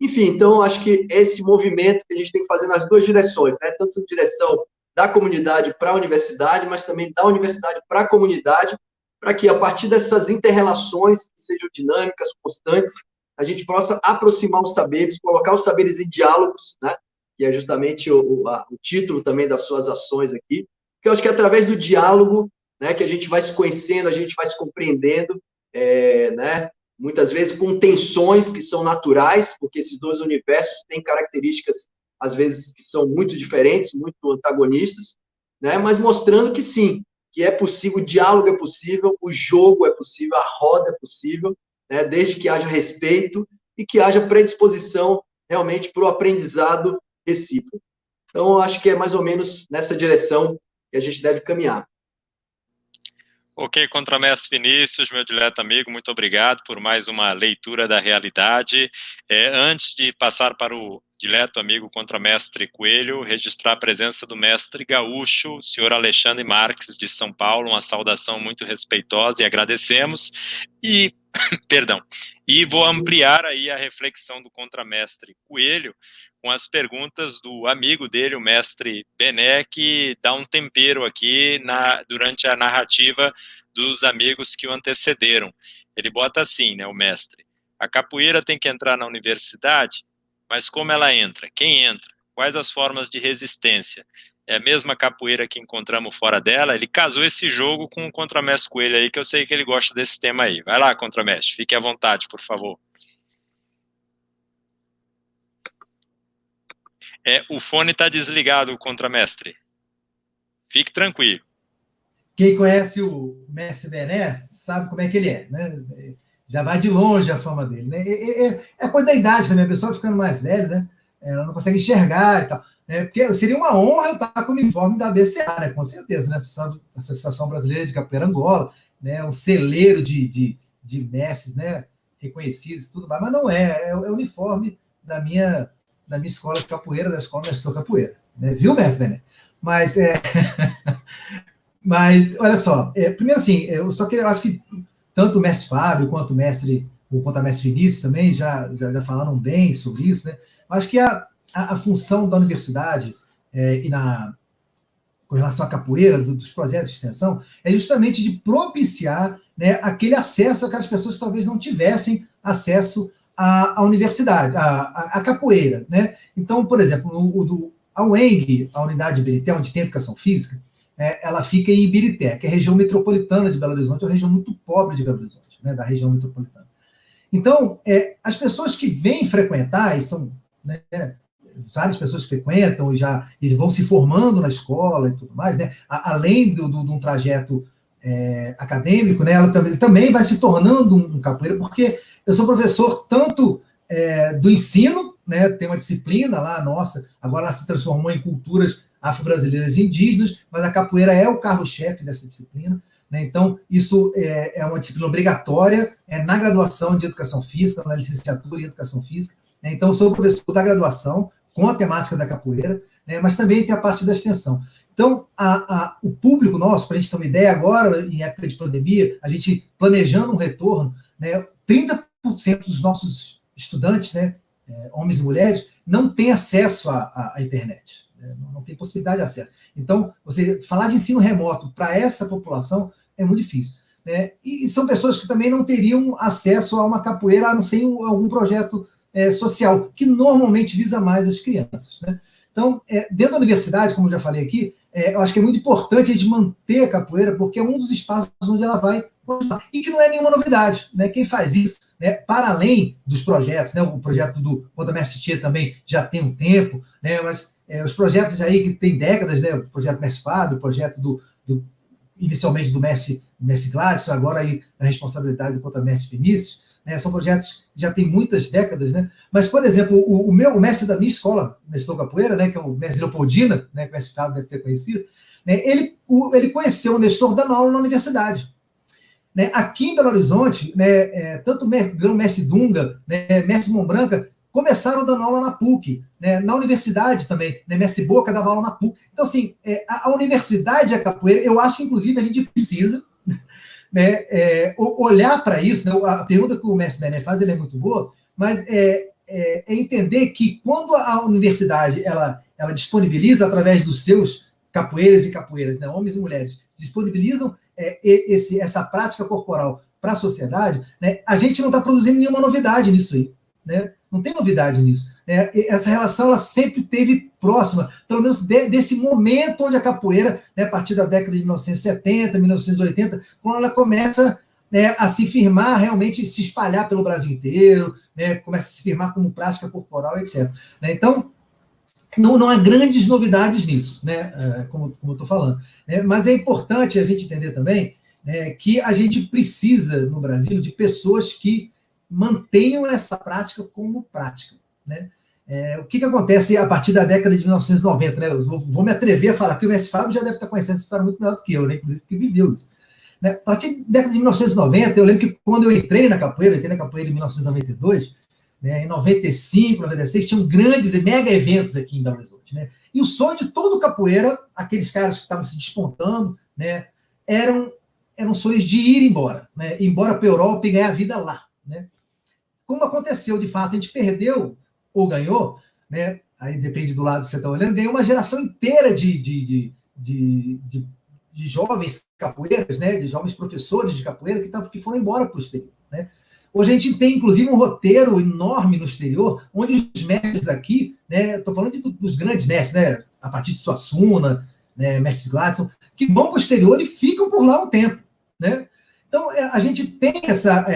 Enfim, então, acho que esse movimento que a gente tem que fazer nas duas direções, né, tanto na direção da comunidade para a universidade, mas também da universidade para a comunidade, para que, a partir dessas inter-relações, que sejam dinâmicas, constantes, a gente possa aproximar os saberes, colocar os saberes em diálogos, né? Que é justamente o título também das suas ações aqui, porque eu acho que é através do diálogo, né, que a gente vai se conhecendo, a gente vai se compreendendo, né, muitas vezes com tensões que são naturais, porque esses dois universos têm características, às vezes, que são muito diferentes, muito antagonistas, né, mas mostrando que sim, que é possível, o diálogo é possível, o jogo é possível, a roda é possível, né, desde que haja respeito e que haja predisposição realmente para o aprendizado recíproco. Então, eu acho que é mais ou menos nessa direção que a gente deve caminhar. Ok, contramestre Vinícius, meu dileto amigo, muito obrigado por mais uma leitura da realidade. Antes de passar para o dileto amigo contramestre Coelho, registrar a presença do mestre gaúcho, senhor Alexandre Marques, de São Paulo, uma saudação muito respeitosa e agradecemos. E vou ampliar aí a reflexão do contramestre Coelho com as perguntas do amigo dele, o mestre Bené, que dá um tempero aqui durante a narrativa dos amigos que o antecederam. Ele bota assim, né, o mestre: a capoeira tem que entrar na universidade, mas como ela entra? Quem entra? Quais as formas de resistência? É a mesma capoeira que encontramos fora dela? Ele casou esse jogo com o contramestre Coelho aí, que eu sei que ele gosta desse tema aí. Vai lá, contramestre, fique à vontade, por favor. O fone está desligado, contramestre. Fique tranquilo. Quem conhece o mestre Bené sabe como é que ele é, né? Já vai de longe a fama dele, né? É coisa da idade também, a pessoa ficando mais velha, né? Ela não consegue enxergar e tal. Porque seria uma honra eu estar com o uniforme da ABCA, né? Com certeza, né? Associação Brasileira de Capoeira Angola, né? Um celeiro de mestres, né? Reconhecidos e tudo mais, mas não é o uniforme da minha escola de capoeira, da escola Mestre Capoeira, né? Viu, mestre Bené? Mas, olha só, primeiro assim, eu acho que tanto o mestre Fábio quanto o mestre Vinícius também já falaram bem sobre isso, né? Acho que a função da universidade com relação à capoeira, dos projetos de extensão, é justamente de propiciar, né, aquele acesso àquelas pessoas que talvez não tivessem acesso à universidade, à capoeira, né? Então, por exemplo, a UENG, a unidade de Ibirité, onde tem educação física, ela fica em Ibirité, que é a região metropolitana de Belo Horizonte, é uma região muito pobre de Belo Horizonte, né, da região metropolitana. Então, as pessoas que vêm frequentar, e são, né, várias pessoas que frequentam e vão se formando na escola e tudo mais, né, além de um trajeto acadêmico, né, ela também vai se tornando um capoeira, porque eu sou professor tanto do ensino, né, tem uma disciplina lá nossa, agora ela se transformou em culturas afro-brasileiras e indígenas, mas a capoeira é o carro-chefe dessa disciplina, né? Então, isso é uma disciplina obrigatória na graduação de Educação Física, na licenciatura em Educação Física, né? Então, eu sou professor da graduação com a temática da capoeira, né? Mas também tem a parte da extensão. Então, o público nosso, para a gente ter uma ideia, agora, em época de pandemia, a gente planejando um retorno, né, 30% dos nossos estudantes, né, homens e mulheres, não têm acesso à internet, né? Não tem possibilidade de acesso. Então, você falar de ensino remoto para essa população é muito difícil, né? E são pessoas que também não teriam acesso a uma capoeira, a não ser algum projeto social, que normalmente visa mais as crianças, né? Então, dentro da universidade, como eu já falei aqui, eu acho que é muito importante a gente manter a capoeira, porque é um dos espaços onde ela vai continuar, e que não é nenhuma novidade, né? Quem faz isso, né, para além dos projetos, né, o projeto do Mestre Tia também já tem um tempo, né, mas os projetos aí que tem décadas, né, o projeto Mestre Fábio, o projeto inicialmente do Mestre Gladys, agora aí na responsabilidade do Mestre Vinícius, né, são projetos que já tem muitas décadas, né, mas, por exemplo, o mestre da minha escola, Nestor Capoeira, né, que é o mestre Leopoldina, né, que o Mestre Fábio deve ter conhecido, né, ele conheceu o Nestor dando aula na universidade. Né, aqui em Belo Horizonte, né, tanto o Grão-Mestre Dunga, né, Mestre Mombranca, começaram dando aula na PUC, né, na universidade também, né, Mestre Boca dava aula na PUC. Então, assim, a universidade e a capoeira, eu acho que, inclusive, a gente precisa, né, olhar para isso, né, a pergunta que o Mestre Bené faz, ele é muito boa, mas entender que quando a universidade ela disponibiliza, através dos seus capoeiras e capoeiras, né, homens e mulheres, disponibilizam essa prática corporal para a sociedade, né, a gente não está produzindo nenhuma novidade nisso aí. Né? Não tem novidade nisso. Né? Essa relação ela sempre esteve próxima, pelo menos desse momento onde a capoeira, né, a partir da década de 1970, 1980, quando ela começa, né, a se firmar, realmente se espalhar pelo Brasil inteiro, né, começa a se firmar como prática corporal, etc. Né? Então, não há grandes novidades nisso, né, como eu estou falando. Né? Mas é importante a gente entender também, né, que a gente precisa, no Brasil, de pessoas que mantenham essa prática como prática. Né? O que acontece a partir da década de 1990? Né? Eu vou me atrever a falar que o mestre Fábio já deve estar conhecendo essa história muito melhor do que eu, né? Inclusive porque viveu isso. Né? A partir da década de 1990, eu lembro que quando eu entrei na capoeira em 1992, né, em 95, 96, tinham grandes e mega eventos aqui em Belo Horizonte. Né? E o sonho de todo capoeira, aqueles caras que estavam se despontando, né, eram sonhos de ir embora, né? Ir embora para a Europa e ganhar a vida lá. Né? Como aconteceu, de fato, a gente perdeu ou ganhou, né? Aí depende do lado que você está olhando, ganhou uma geração inteira de jovens capoeiras, né? De jovens professores de capoeira que foram embora para o exterior. Né? Hoje a gente tem, inclusive, um roteiro enorme no exterior, onde os mestres aqui, né? Estou falando dos grandes mestres, né? A partir de Suassuna, né? Mestres Gladson, que vão para o exterior e ficam por lá um tempo. Né? Então, a gente tem essa...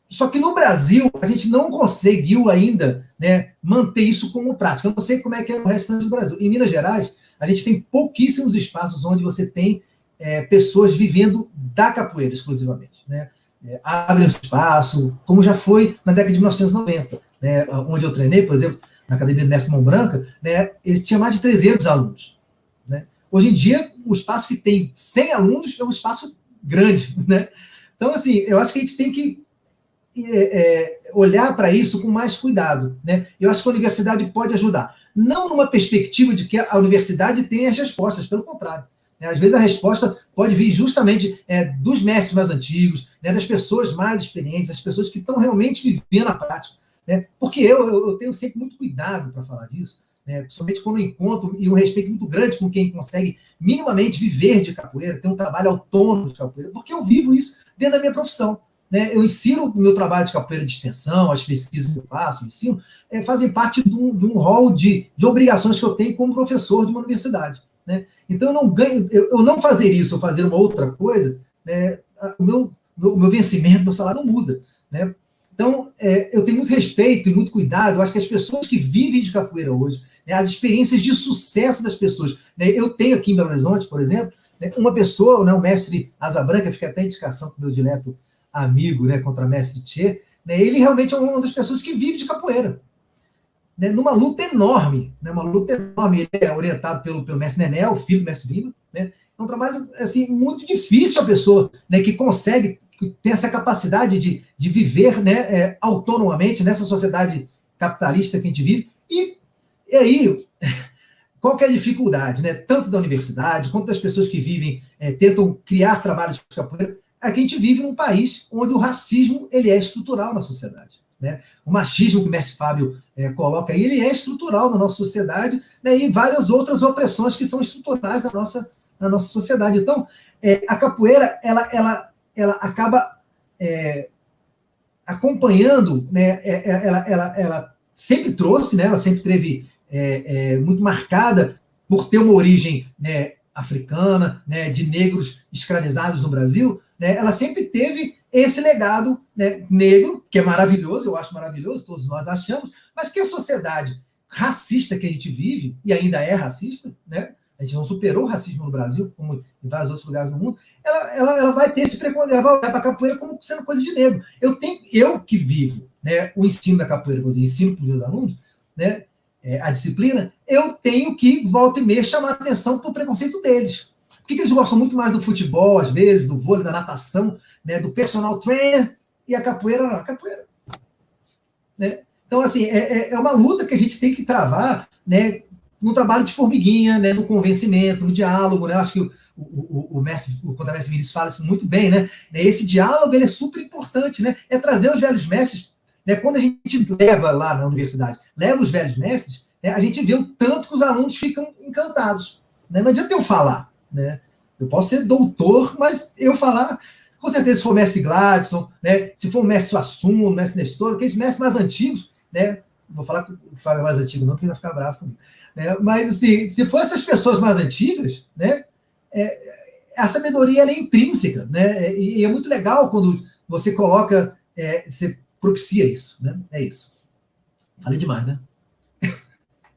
Só que no Brasil, a gente não conseguiu ainda, né, manter isso como prática. Eu não sei como é que é o restante do Brasil. Em Minas Gerais, a gente tem pouquíssimos espaços onde você tem pessoas vivendo da capoeira exclusivamente. Né? Abrem um espaço, como já foi na década de 1990, né, onde eu treinei, por exemplo, na Academia do Mestre Mão Branca, né, ele tinha mais de 300 alunos. Né? Hoje em dia, o espaço que tem 100 alunos é um espaço grande. Né? Então, assim, eu acho que a gente tem que olhar para isso com mais cuidado. Né? Eu acho que a universidade pode ajudar. Não numa perspectiva de que a universidade tem as respostas, pelo contrário. Né? Às vezes a resposta pode vir justamente dos mestres mais antigos, né? Das pessoas mais experientes, das pessoas que estão realmente vivendo a prática. Né? Porque eu tenho sempre muito cuidado para falar disso, né? Principalmente quando eu encontro, e um respeito muito grande com quem consegue minimamente viver de capoeira, ter um trabalho autônomo de capoeira, porque eu vivo isso dentro da minha profissão. Né? Eu ensino o meu trabalho de capoeira de extensão, as pesquisas que eu faço, ensino, fazem parte de um rol de obrigações que eu tenho como professor de uma universidade. Né? Então, eu não ganho, eu não fazer isso ou fazer uma outra coisa, né, o meu vencimento, meu salário não muda. Né? Então, eu tenho muito respeito e muito cuidado. Eu acho que as pessoas que vivem de capoeira hoje, né, as experiências de sucesso das pessoas. Né? Eu tenho aqui em Belo Horizonte, por exemplo, né, uma pessoa, né, o mestre Asa Branca, fica até indicação com o meu direto amigo, né, contramestre Tchê, né, ele realmente é uma das pessoas que vive de capoeira. Né, numa luta enorme, né, uma luta enorme. Ele é orientado pelo mestre Nenel, filho do mestre Lima. Né, é um trabalho assim, muito difícil a pessoa, né, que consegue, que tem essa capacidade de viver, né, autonomamente nessa sociedade capitalista que a gente vive. E aí, qual que é a dificuldade? Né, tanto da universidade, quanto das pessoas que vivem, tentam criar trabalhos de capoeira, é que a gente vive num país onde o racismo ele é estrutural na sociedade. Né? O machismo que o mestre Fábio coloca aí, ele é estrutural na nossa sociedade, né? E várias outras opressões que são estruturais na nossa sociedade. Então, a capoeira ela acaba acompanhando, né? Ela sempre trouxe, né? Ela sempre teve muito marcada por ter uma origem, né, africana, né, de negros escravizados no Brasil. Né, ela sempre teve esse legado, né, negro, que é maravilhoso, eu acho maravilhoso, todos nós achamos, mas que a sociedade racista que a gente vive, e ainda é racista, né, a gente não superou o racismo no Brasil, como em vários outros lugares do mundo, ela vai ter esse preconceito, ela vai olhar para a capoeira como sendo coisa de negro. Eu que vivo, né, o ensino da capoeira, ensino para os meus alunos, né, a disciplina, eu tenho que, volta e meia, chamar a atenção para o preconceito deles. Por que eles gostam muito mais do futebol, às vezes, do vôlei, da natação, né, do personal trainer, e a capoeira não, a capoeira. Né? Então, assim, é uma luta que a gente tem que travar, né, no trabalho de formiguinha, né, no convencimento, no diálogo. Né? Eu acho que o contramestre Vinícius fala isso muito bem. Né? Esse diálogo ele é super importante. Né? É trazer os velhos mestres. Né? Quando a gente leva lá na universidade, leva os velhos mestres, né, a gente vê o tanto que os alunos ficam encantados. né? Não adianta eu falar, né? Eu posso ser doutor, mas eu falar, com certeza, se for o mestre Gladson, né? Se for o mestre Suassuna, o mestre Nestor, aqueles mestres mais antigos, né? Vou falar que o Fábio é mais antigo, não, porque ele vai ficar bravo comigo. Né? Mas, assim, se for essas pessoas mais antigas, né? A sabedoria ela é intrínseca, né? E é muito legal quando você coloca, você propicia isso, né? É isso. Falei demais, né?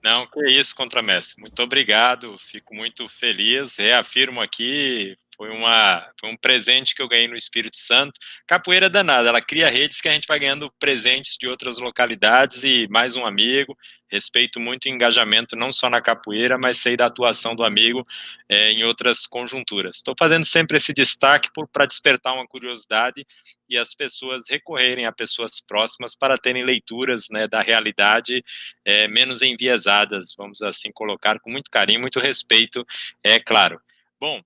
Não, que isso, contramestre. Muito obrigado, fico muito feliz. Reafirmo aqui, foi um presente que eu ganhei no Espírito Santo. Capoeira danada, ela cria redes que a gente vai ganhando presentes de outras localidades e mais um amigo. Respeito muito o engajamento, não só na capoeira, mas sei da atuação do amigo em outras conjunturas. Estou fazendo sempre esse destaque para despertar uma curiosidade e as pessoas recorrerem a pessoas próximas para terem leituras, né, da realidade menos enviesadas, vamos assim colocar, com muito carinho, muito respeito, é claro. Bom,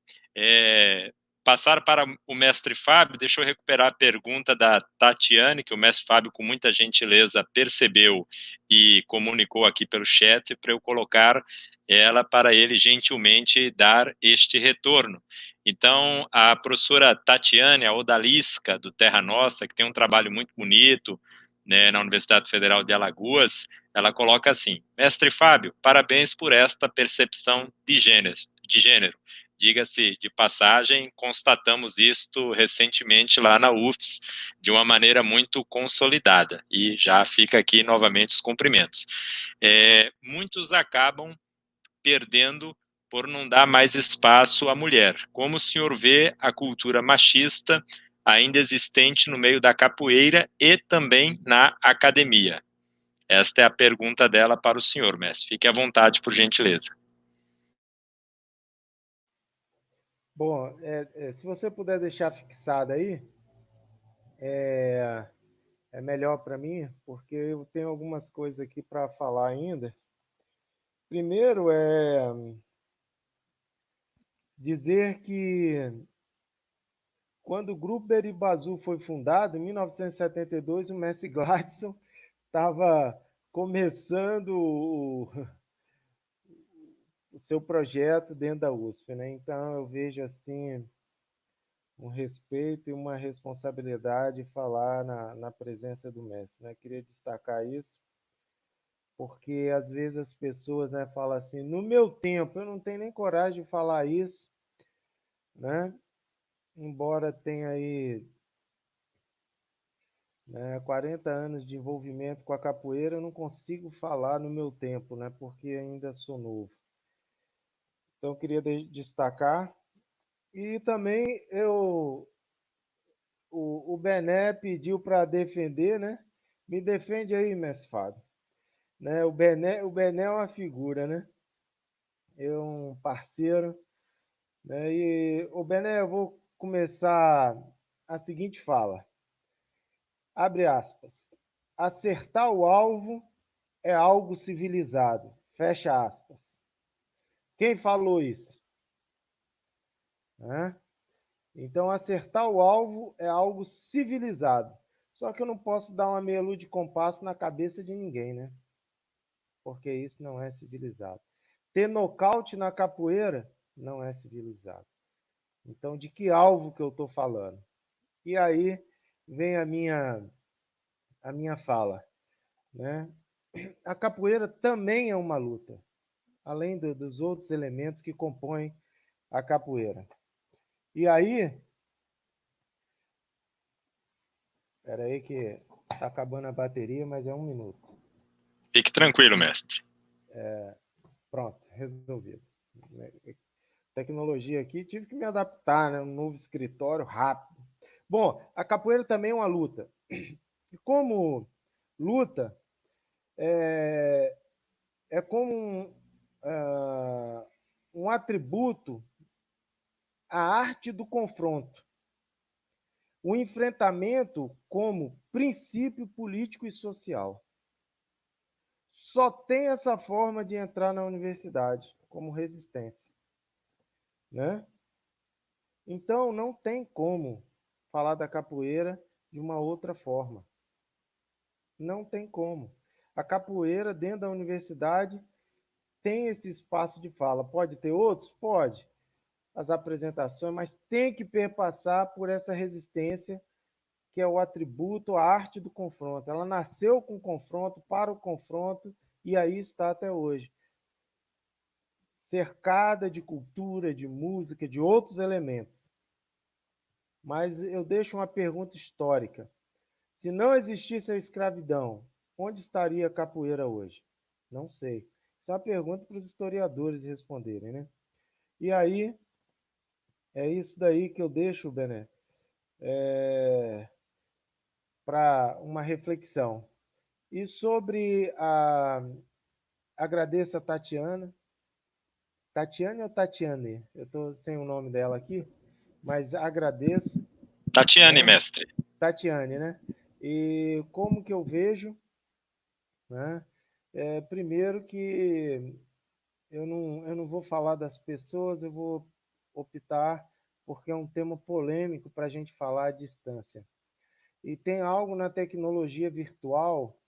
passar para o mestre Fábio, deixa eu recuperar a pergunta da Tatiane, que o mestre Fábio, com muita gentileza, percebeu e comunicou aqui pelo chat, para eu colocar ela para ele gentilmente dar este retorno. Então, a professora Tatiane, a odalisca do Terra Nossa, que tem um trabalho muito bonito, né, na Universidade Federal de Alagoas, ela coloca assim: mestre Fábio, parabéns por esta percepção de gênero. Diga-se de passagem, constatamos isto recentemente lá na UFS, de uma maneira muito consolidada, e já fica aqui novamente os cumprimentos. Muitos acabam perdendo por não dar mais espaço à mulher. Como o senhor vê a cultura machista ainda existente no meio da capoeira e também na academia? Esta é a pergunta dela para o senhor, mestre. Fique à vontade, por gentileza. Bom, se você puder deixar fixado aí, é melhor para mim, porque eu tenho algumas coisas aqui para falar ainda. Primeiro dizer que quando o Grupo Beribazu foi fundado, em 1972, o mestre Gladson estava começando o seu projeto dentro da USP, né? Então eu vejo assim um respeito e uma responsabilidade falar na presença do mestre, né? Queria destacar isso, porque às vezes as pessoas, né, falam assim, no meu tempo, eu não tenho nem coragem de falar isso, né? Embora tenha aí, né, 40 anos de envolvimento com a capoeira, eu não consigo falar no meu tempo, né? Porque ainda sou novo. Então eu queria destacar. E também o Bené pediu para defender, né? Me defende aí, mestre Fábio. Né? O Bené é uma figura, né? É um parceiro. Né? E o Bené, eu vou começar a seguinte fala. Abre aspas. Acertar o alvo é algo civilizado. Fecha aspas. Quem falou isso? Né? Então, acertar o alvo é algo civilizado. Só que eu não posso dar uma meia lua de compasso na cabeça de ninguém, né? Porque isso não é civilizado. Ter nocaute na capoeira não é civilizado. Então, de que alvo que eu estou falando? E aí vem a minha fala, né? A capoeira também é uma luta, além dos outros elementos que compõem a capoeira. E aí, espera aí que está acabando a bateria, mas é 1 minuto. Fique tranquilo, mestre. Pronto, resolvido. Tecnologia aqui, tive que me adaptar, né? Um novo escritório rápido. Bom, a capoeira também é uma luta. E como luta, é como um atributo à arte do confronto. O enfrentamento como princípio político e social. Só tem essa forma de entrar na universidade, como resistência. Né? Então, não tem como falar da capoeira de uma outra forma. Não tem como. A capoeira, dentro da universidade, tem esse espaço de fala. Pode ter outros? Pode. As apresentações, mas tem que perpassar por essa resistência, que é o atributo, a arte do confronto. Ela nasceu com o confronto, para o confronto, e aí está até hoje. Cercada de cultura, de música, de outros elementos. Mas eu deixo uma pergunta histórica. Se não existisse a escravidão, onde estaria a capoeira hoje? Não sei. Isso é uma pergunta para os historiadores responderem, né? E aí, é isso daí que eu deixo, Bené, para uma reflexão. E sobre a... Agradeço a Tatiana. Tatiane ou Tatiane? Eu estou sem o nome dela aqui, mas agradeço. Tatiane, né? mestre. Tatiane, né? E como que eu vejo, né? Primeiro que eu não vou falar das pessoas, eu vou optar, porque é um tema polêmico para a gente falar à distância. E tem algo na tecnologia virtual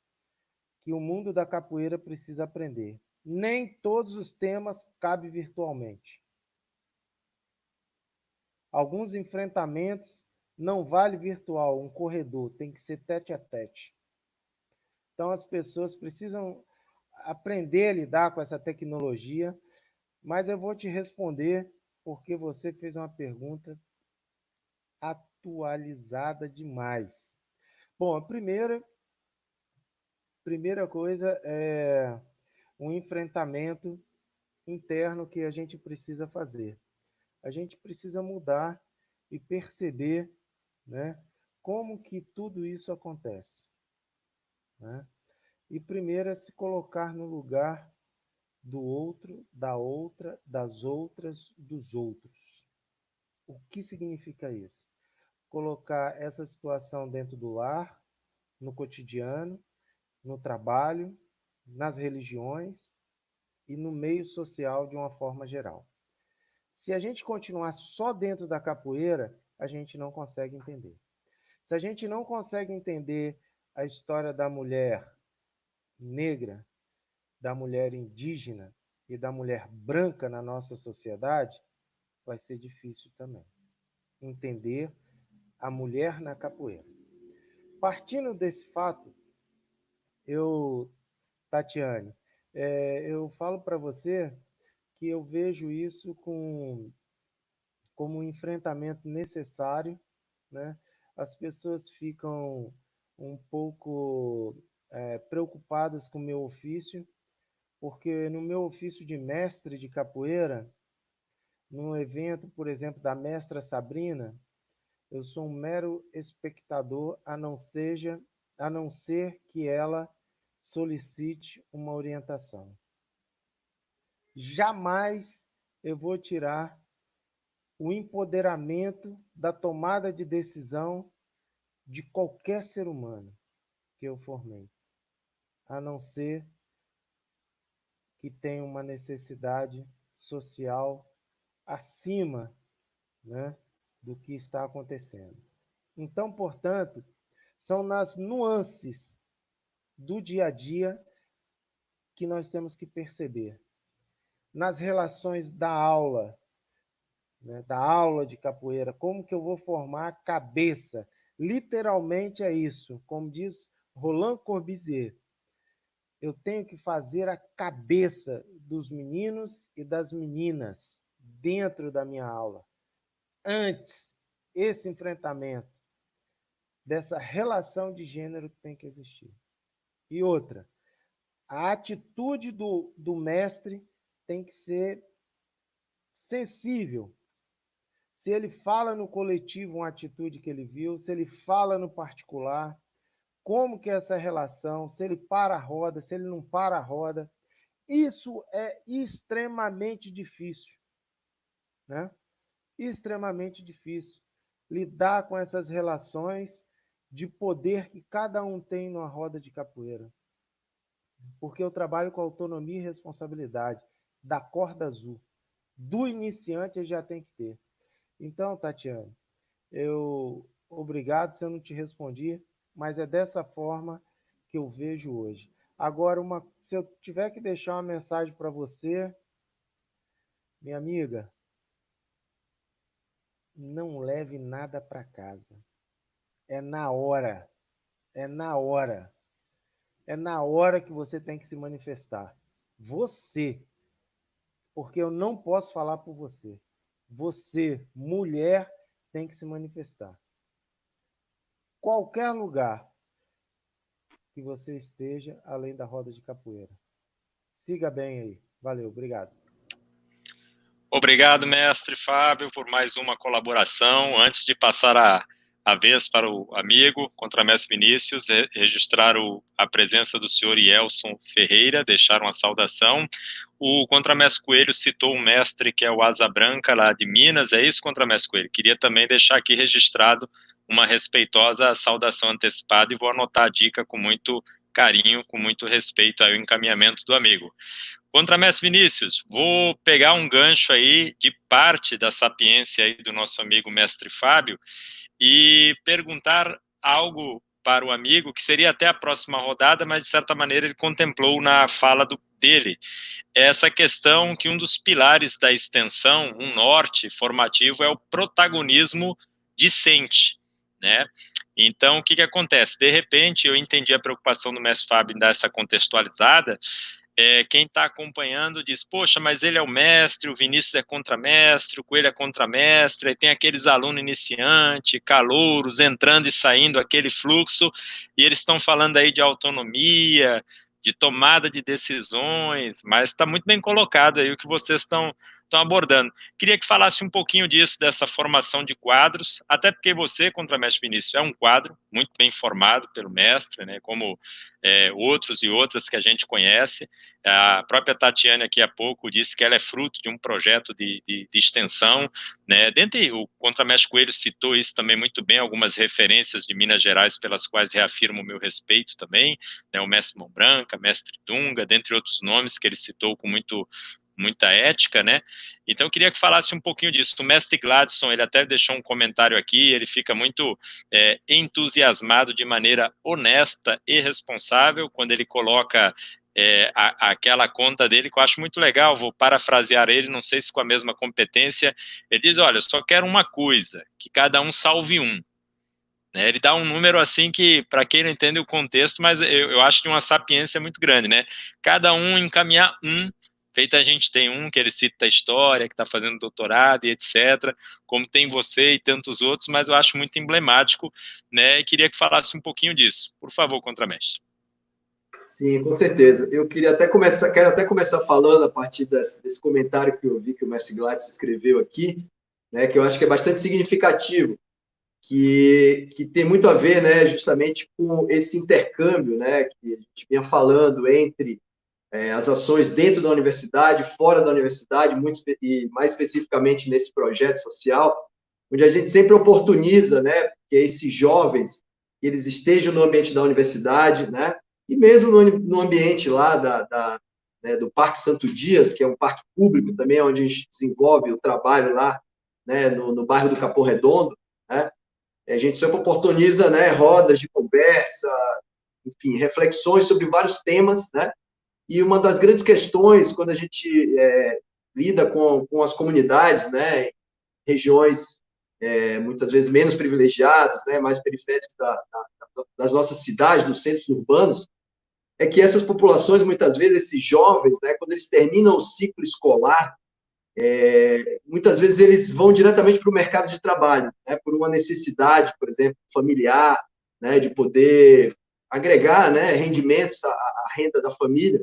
que o mundo da capoeira precisa aprender. Nem todos os temas cabem virtualmente. Alguns enfrentamentos não vale virtual, um corredor, tem que ser tete a tete. Então as pessoas precisam aprender a lidar com essa tecnologia, mas eu vou te responder porque você fez uma pergunta atualizada demais. Bom, a primeira coisa é um enfrentamento interno que a gente precisa fazer. A gente precisa mudar e perceber, né, como que tudo isso acontece. Né? E primeiro é se colocar no lugar do outro, da outra, das outras, dos outros. O que significa isso? Colocar essa situação dentro do lar, no cotidiano, no trabalho, nas religiões e no meio social de uma forma geral. Se a gente continuar só dentro da capoeira, a gente não consegue entender. Se a gente não consegue entender a história da mulher negra, da mulher indígena e da mulher branca na nossa sociedade, vai ser difícil também entender a mulher na capoeira. Partindo desse fato, Tatiane, eu falo para você que eu vejo isso como um enfrentamento necessário, né? As pessoas ficam um pouco preocupadas com o meu ofício, porque no meu ofício de mestre de capoeira, num evento, por exemplo, da mestra Sabrina, eu sou um mero espectador, a não ser que ela solicite uma orientação. Jamais eu vou tirar o empoderamento da tomada de decisão de qualquer ser humano que eu formei, a não ser que tenha uma necessidade social acima, né, do que está acontecendo. Então, portanto, são nas nuances do dia a dia que nós temos que perceber. Nas relações da aula, né, da aula de capoeira, como que eu vou formar a cabeça? Literalmente é isso, como diz Roland Corbusier. Eu tenho que fazer a cabeça dos meninos e das meninas dentro da minha aula. Antes, esse enfrentamento dessa relação de gênero tem que existir. E outra, a atitude do mestre tem que ser sensível. Se ele fala no coletivo uma atitude que ele viu, se ele fala no particular, como que é essa relação, se ele para a roda, se ele não para a roda, isso é extremamente difícil, né? Extremamente difícil lidar com essas relações de poder que cada um tem numa roda de capoeira. Porque eu trabalho com autonomia e responsabilidade da corda azul. Do iniciante eu já tem que ter. Então, Tatiana, obrigado se eu não te respondi, mas é dessa forma que eu vejo hoje. Agora, uma se eu tiver que deixar uma mensagem para você, minha amiga, não leve nada para casa. É na hora. É na hora. É na hora que você tem que se manifestar. Você. Porque eu não posso falar por você. Você, mulher, tem que se manifestar. Qualquer lugar que você esteja, além da roda de capoeira. Siga bem aí. Valeu, obrigado. Obrigado, mestre Fábio, por mais uma colaboração. Antes de passar a vez para o amigo, contramestre Vinícius, registrar a presença do senhor Ielson Ferreira, deixar uma saudação. O contramestre Coelho citou um mestre que é o Asa Branca, lá de Minas, é isso, contramestre Coelho? Queria também deixar aqui registrado uma respeitosa saudação antecipada e vou anotar a dica com muito carinho, com muito respeito ao encaminhamento do amigo. Contramestre Vinícius, vou pegar um gancho aí de parte da sapiência aí do nosso amigo mestre Fábio e perguntar algo para o amigo, que seria até a próxima rodada, mas de certa maneira ele contemplou na fala dele, essa questão que um dos pilares da extensão, um norte formativo, é o protagonismo discente, né? Então, o que acontece? De repente, eu entendi a preocupação do mestre Fábio em dar essa contextualizada. Quem está acompanhando diz, poxa, mas ele é o mestre, o Vinícius é contramestre, o Coelho é contramestre, aí tem aqueles alunos iniciantes, calouros, entrando e saindo, aquele fluxo, e eles estão falando aí de autonomia, de tomada de decisões, mas está muito bem colocado aí o que vocês estão abordando. Queria que falasse um pouquinho disso, dessa formação de quadros, até porque você, contramestre Vinícius, é um quadro muito bem formado pelo mestre, né, como outros e outras que a gente conhece. A própria Tatiane aqui há pouco disse que ela é fruto de um projeto de extensão, né? Dentre o contramestre Coelho citou isso também muito bem, algumas referências de Minas Gerais pelas quais reafirmo o meu respeito também, né? O mestre Mão Branca, mestre Dunga, dentre outros nomes que ele citou com muita ética, né? Então eu queria que falasse um pouquinho disso. O mestre Gladson, ele até deixou um comentário aqui, ele fica muito entusiasmado de maneira honesta e responsável quando ele coloca aquela conta dele, que eu acho muito legal, vou parafrasear ele, não sei se com a mesma competência, ele diz, olha, eu só quero uma coisa, que cada um salve um. Né? Ele dá um número assim que, para quem não entende o contexto, mas eu acho de uma sapiência muito grande, né? Cada um encaminhar um. Feita a gente tem um que ele cita a história, que está fazendo doutorado e etc., como tem você e tantos outros, mas eu acho muito emblemático, né? E queria que falasse um pouquinho disso. Por favor, contramestre. Sim, com certeza. Eu quero até começar falando a partir desse comentário que eu vi que o mestre Gladys escreveu aqui, né, que eu acho que é bastante significativo, que tem muito a ver, né, justamente com esse intercâmbio, né, que a gente vinha falando entre as ações dentro da universidade, fora da universidade, e mais especificamente nesse projeto social, onde a gente sempre oportuniza, né, que esses jovens eles estejam no ambiente da universidade, né, e mesmo no ambiente lá né, do Parque Santo Dias, que é um parque público também, onde a gente desenvolve o trabalho lá, né, no bairro do Capão Redondo, né, a gente sempre oportuniza, né, rodas de conversa, enfim, reflexões sobre vários temas, né, e uma das grandes questões, quando a gente lida com as comunidades, né, regiões muitas vezes menos privilegiadas, né, mais periféricas das nossas cidades, dos centros urbanos, é que essas populações, muitas vezes, esses jovens, né, quando eles terminam o ciclo escolar, muitas vezes eles vão diretamente para o mercado de trabalho, né, por uma necessidade, por exemplo, familiar, né, de poder agregar, né, rendimentos à renda da família,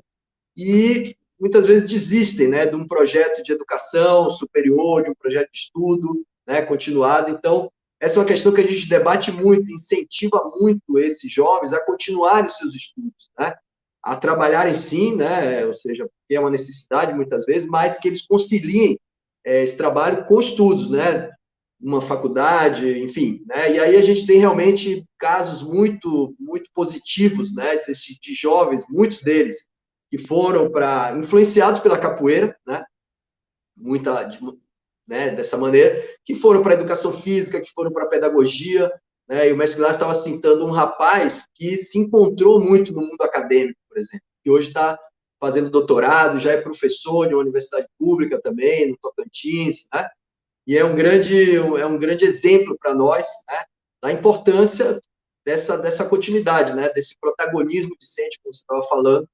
e muitas vezes desistem, né, de um projeto de educação superior, de um projeto de estudo, né, continuado. Então, essa é uma questão que a gente debate muito, incentiva muito esses jovens a continuarem os seus estudos, né, a trabalharem sim, né, ou seja, porque é uma necessidade muitas vezes, mas que eles conciliem esse trabalho com estudos, né, uma faculdade, enfim, né, e aí a gente tem realmente casos muito positivos, né, de jovens, muitos deles, que foram influenciados pela capoeira, né, né, dessa maneira, que foram para a educação física, que foram para a pedagogia, né, e o mestre Glass estava citando um rapaz que se encontrou muito no mundo acadêmico, por exemplo, que hoje está fazendo doutorado, já é professor de uma universidade pública também, no Tocantins, né? E é um grande exemplo para nós, né, da importância dessa continuidade, né, desse protagonismo discente, como você estava falando,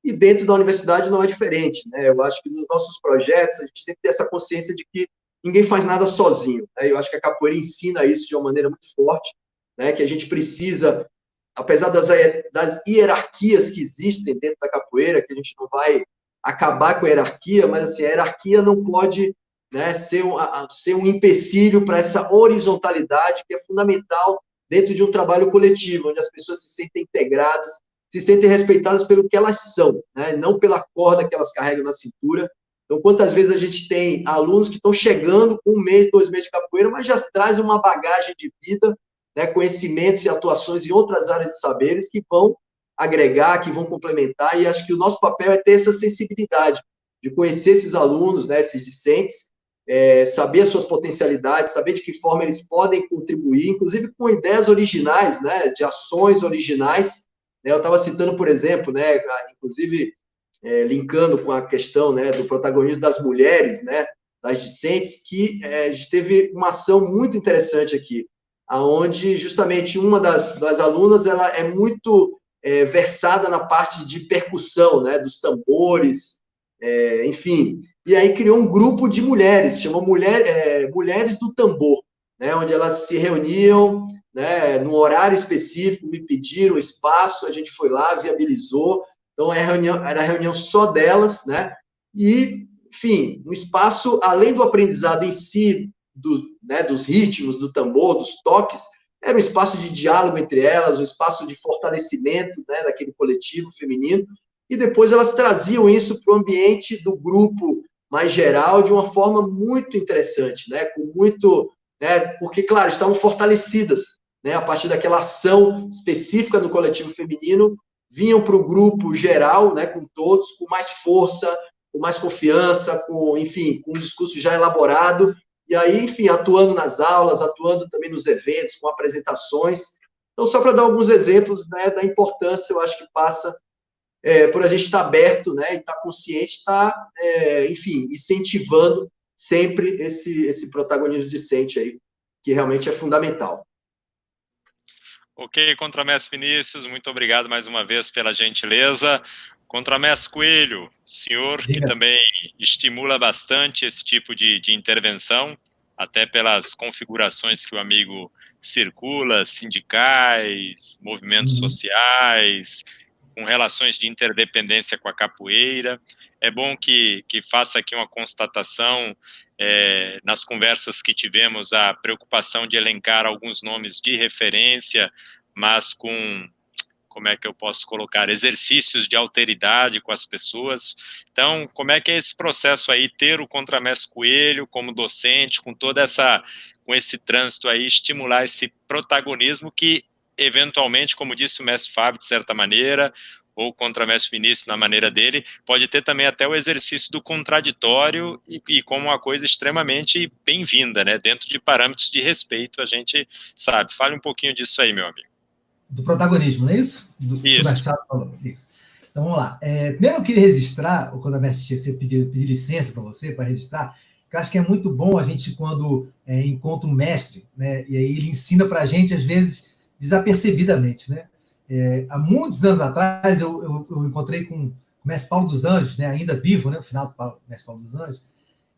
e dentro da universidade não é diferente, né? Eu acho que nos nossos projetos a gente sempre tem essa consciência de que ninguém faz nada sozinho, né? Eu acho que a capoeira ensina isso de uma maneira muito forte, né, que a gente precisa, apesar das hierarquias que existem dentro da capoeira, que a gente não vai acabar com a hierarquia, mas assim, a hierarquia não pode, né, ser um empecilho para essa horizontalidade que é fundamental dentro de um trabalho coletivo, onde as pessoas se sentem integradas, se sentem respeitadas pelo que elas são, né, não pela corda que elas carregam na cintura. Então, quantas vezes a gente tem alunos que estão chegando com 1 mês, 2 meses de capoeira, mas já trazem uma bagagem de vida, né, conhecimentos e atuações em outras áreas de saberes que vão agregar, que vão complementar, e acho que o nosso papel é ter essa sensibilidade de conhecer esses alunos, né, esses discentes, saber as suas potencialidades, saber de que forma eles podem contribuir, inclusive com ideias originais, né, de ações originais, né? Eu estava citando, por exemplo, né, inclusive linkando com a questão, né, do protagonismo das mulheres, né, das discentes, que a gente teve uma ação muito interessante aqui, aonde justamente uma das alunas ela é muito versada na parte de percussão, né, dos tambores, enfim, e aí criou um grupo de mulheres, chamou Mulheres do Tambor, né, onde elas se reuniam, né, num horário específico, me pediram espaço, a gente foi lá, viabilizou, então era reunião só delas, né, e, enfim, um espaço, além do aprendizado em si, né, dos ritmos, do tambor, dos toques, era um espaço de diálogo entre elas, um espaço de fortalecimento, né, daquele coletivo feminino, e depois elas traziam isso para o ambiente do grupo mais geral de uma forma muito interessante, né, com muito, né, porque, claro, estavam fortalecidas, né, a partir daquela ação específica do coletivo feminino, vinham para o grupo geral, né, com todos, com mais força, com mais confiança, enfim, com um discurso já elaborado, e aí, enfim, atuando nas aulas, atuando também nos eventos, com apresentações. Então, só para dar alguns exemplos, né, da importância, eu acho que passa por a gente estar aberto, né, e estar consciente, estar, enfim, incentivando sempre esse protagonismo discente aí, que realmente é fundamental. Ok, Contramestre Vinícius, muito obrigado mais uma vez pela gentileza. Contramestre Coelho, senhor que também estimula bastante esse tipo de intervenção, até pelas configurações que o amigo circula, sindicais, movimentos sociais, com relações de interdependência com a capoeira. É bom que faça aqui uma constatação, nas conversas que tivemos, a preocupação de elencar alguns nomes de referência, mas com, como é que eu posso colocar, exercícios de alteridade com as pessoas. Então, como é que é esse processo aí, ter o Contramestre Coelho como docente, com esse trânsito aí, estimular esse protagonismo que, eventualmente, como disse o mestre Fábio, de certa maneira, ou o Contramestre Vinícius, na maneira dele, pode ter também até o exercício do contraditório e como uma coisa extremamente bem-vinda, né? Dentro de parâmetros de respeito, a gente sabe. Fale um pouquinho disso aí, meu amigo. Do protagonismo, não é isso? Isso. Isso. Então, vamos lá. Primeiro eu queria registrar, quando a mestre você pedir licença para você, para registrar, que eu acho que é muito bom a gente, quando encontra um mestre, né, e aí ele ensina para a gente, às vezes, desapercebidamente, né? Há muitos anos atrás, eu encontrei com o mestre Paulo dos Anjos, né, ainda vivo, né, o final do mestre Paulo dos Anjos,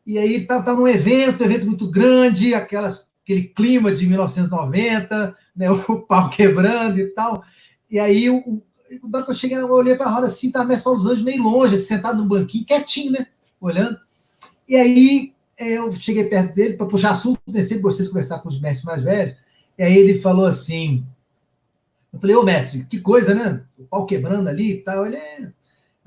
e aí ele estava num evento muito grande, aquele clima de 1990, né, o pau quebrando e tal, e aí, na hora que eu cheguei, eu olhei para a roda assim, estava o mestre Paulo dos Anjos meio longe, sentado num banquinho, quietinho, né, olhando, e aí eu cheguei perto dele para puxar assunto, né, sempre gostei de conversar com os mestres mais velhos, e aí ele falou assim, eu falei, ô mestre, que coisa, né? O pau quebrando ali e tal. Eu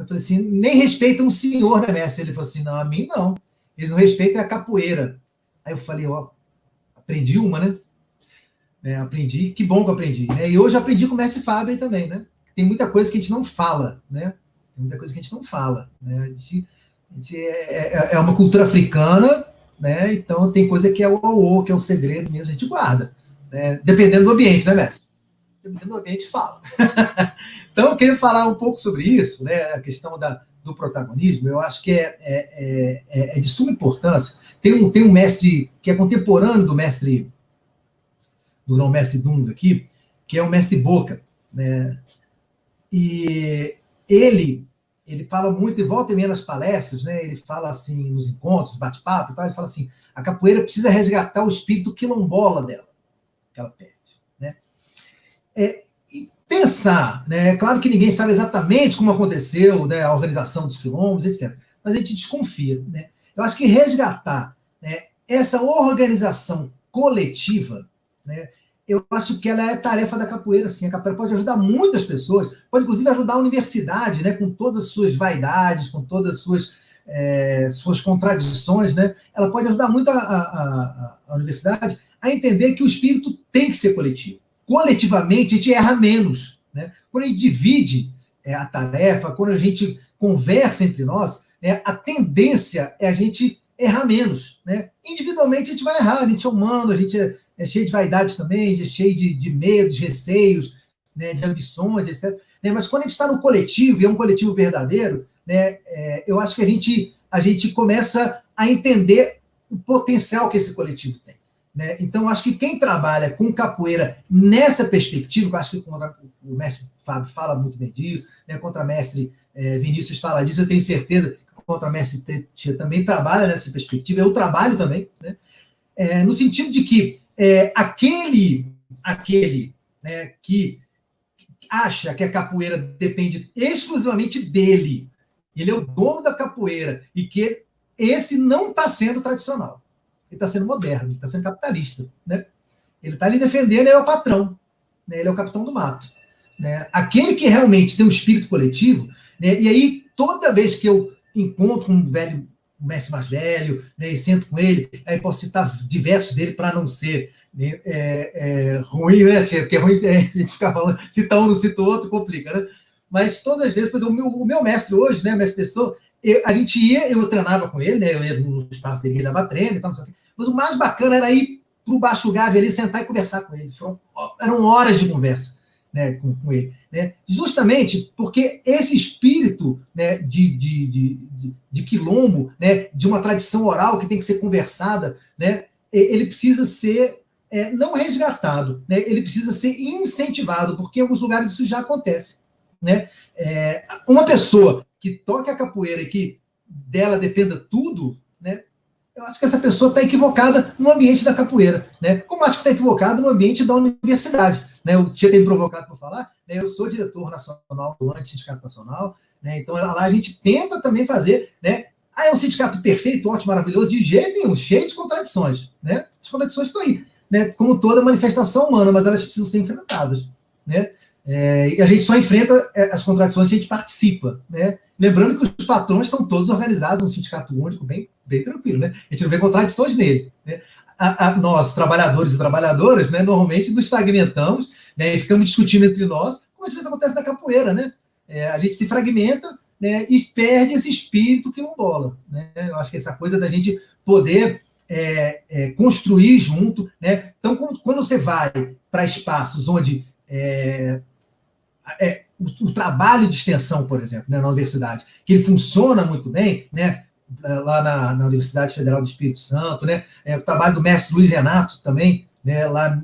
falei assim, nem respeitam o senhor, né, mestre? Ele falou assim, não, a mim não. Eles não respeitam a capoeira. Aí eu falei, ó, aprendi uma, né? Aprendi, que bom que eu aprendi. Né? E hoje eu aprendi com o mestre Fábio também, né? Tem muita coisa que a gente não fala, né? Tem muita coisa que a gente não fala, né? A gente é uma cultura africana, né? Então tem coisa que é que é o segredo mesmo, a gente guarda. Né? Dependendo do ambiente, né, mestre? No ambiente fala. Então, eu queria falar um pouco sobre isso, né? A questão do protagonismo, eu acho que é de suma importância. Tem um mestre que é contemporâneo do grão-mestre Dung aqui, que é o mestre Boca, né? E ele fala muito, e volta e meia nas palestras, né? Ele fala assim, nos encontros, bate-papo e tal, ele fala assim, a capoeira precisa resgatar o espírito quilombola dela, que ela perde, né? E pensar, né? É claro que ninguém sabe exatamente como aconteceu, né, a organização dos quilombos, etc. Mas a gente desconfia, né? Eu acho que resgatar, né, essa organização coletiva, né, eu acho que ela é tarefa da capoeira, sim. A capoeira pode ajudar muitas pessoas, pode inclusive ajudar a universidade, né, com todas as suas vaidades, com todas as suas contradições, né? Ela pode ajudar muito a universidade a entender que o espírito tem que ser coletivo. Coletivamente, a gente erra menos, né? Quando a gente divide a tarefa, quando a gente conversa entre nós, né, a tendência é a gente errar menos, né? Individualmente, a gente vai errar, a gente é humano, a gente é cheio de vaidade também, é cheio de medos, receios, né, de ambições, etc. Mas quando a gente está no coletivo, e é um coletivo verdadeiro, né, eu acho que a gente começa a entender o potencial que esse coletivo tem, né? Então, eu acho que quem trabalha com capoeira nessa perspectiva, eu acho que o mestre Fábio fala muito bem disso, né, o contramestre Vinícius fala disso, eu tenho certeza que o contramestre Tia também trabalha nessa perspectiva, eu trabalho também, né, no sentido de que aquele né, que acha que a capoeira depende exclusivamente dele, ele é o dono da capoeira, e que esse não está sendo tradicional. Ele está sendo moderno, ele está sendo capitalista, né? Ele está ali defendendo, ele é o patrão, né? Ele é o capitão do mato, né? Aquele que realmente tem um espírito coletivo, né? E aí, toda vez que eu encontro um mestre mais velho, né, e sento com ele, aí posso citar diversos dele para não ser, né, ruim, né, tia? Porque é ruim a gente ficar falando, citar um, não cita o outro, complica, né? Mas todas as vezes, por exemplo, o meu mestre hoje, né, mestre Tessot, a gente ia, eu treinava com ele, né, eu ia no espaço dele, ele dava treino e tal, não sei o quê. Mas o mais bacana era ir para o Baixo Gávea ali, sentar e conversar com ele. Eram horas de conversa, né, com ele, né? Justamente porque esse espírito, né, de quilombo, né, de uma tradição oral que tem que ser conversada, né, ele precisa ser não resgatado, né, ele precisa ser incentivado, porque em alguns lugares isso já acontece, né? Uma pessoa que toca a capoeira e que dela dependa tudo, né, eu acho que essa pessoa está equivocada no ambiente da capoeira, né? Como acho que está equivocada no ambiente da universidade, né? O Tia tem me provocado para falar, né? Eu sou diretor nacional do Anti-Sindicato Nacional, né? Então lá a gente tenta também fazer, né? É um sindicato perfeito, ótimo, maravilhoso, de jeito nenhum, cheio de contradições, né? As contradições estão aí, né? Como toda manifestação humana, mas elas precisam ser enfrentadas, né? E a gente só enfrenta as contradições se a gente participa, né? Lembrando que os patrões estão todos organizados num sindicato único, bem tranquilo, né? A gente não vê contradições nele, né? Nós, trabalhadores e trabalhadoras, né, normalmente nos fragmentamos, né, e ficamos discutindo entre nós, como às vezes acontece na capoeira, né? A gente se fragmenta, né, e perde esse espírito quilombola, né? Eu acho que essa coisa da gente poder construir junto, né? Então, quando você vai para espaços onde o trabalho de extensão, por exemplo, né, na universidade, que ele funciona muito bem, né, lá na Universidade Federal do Espírito Santo, né, o trabalho do mestre Luiz Renato também, né, lá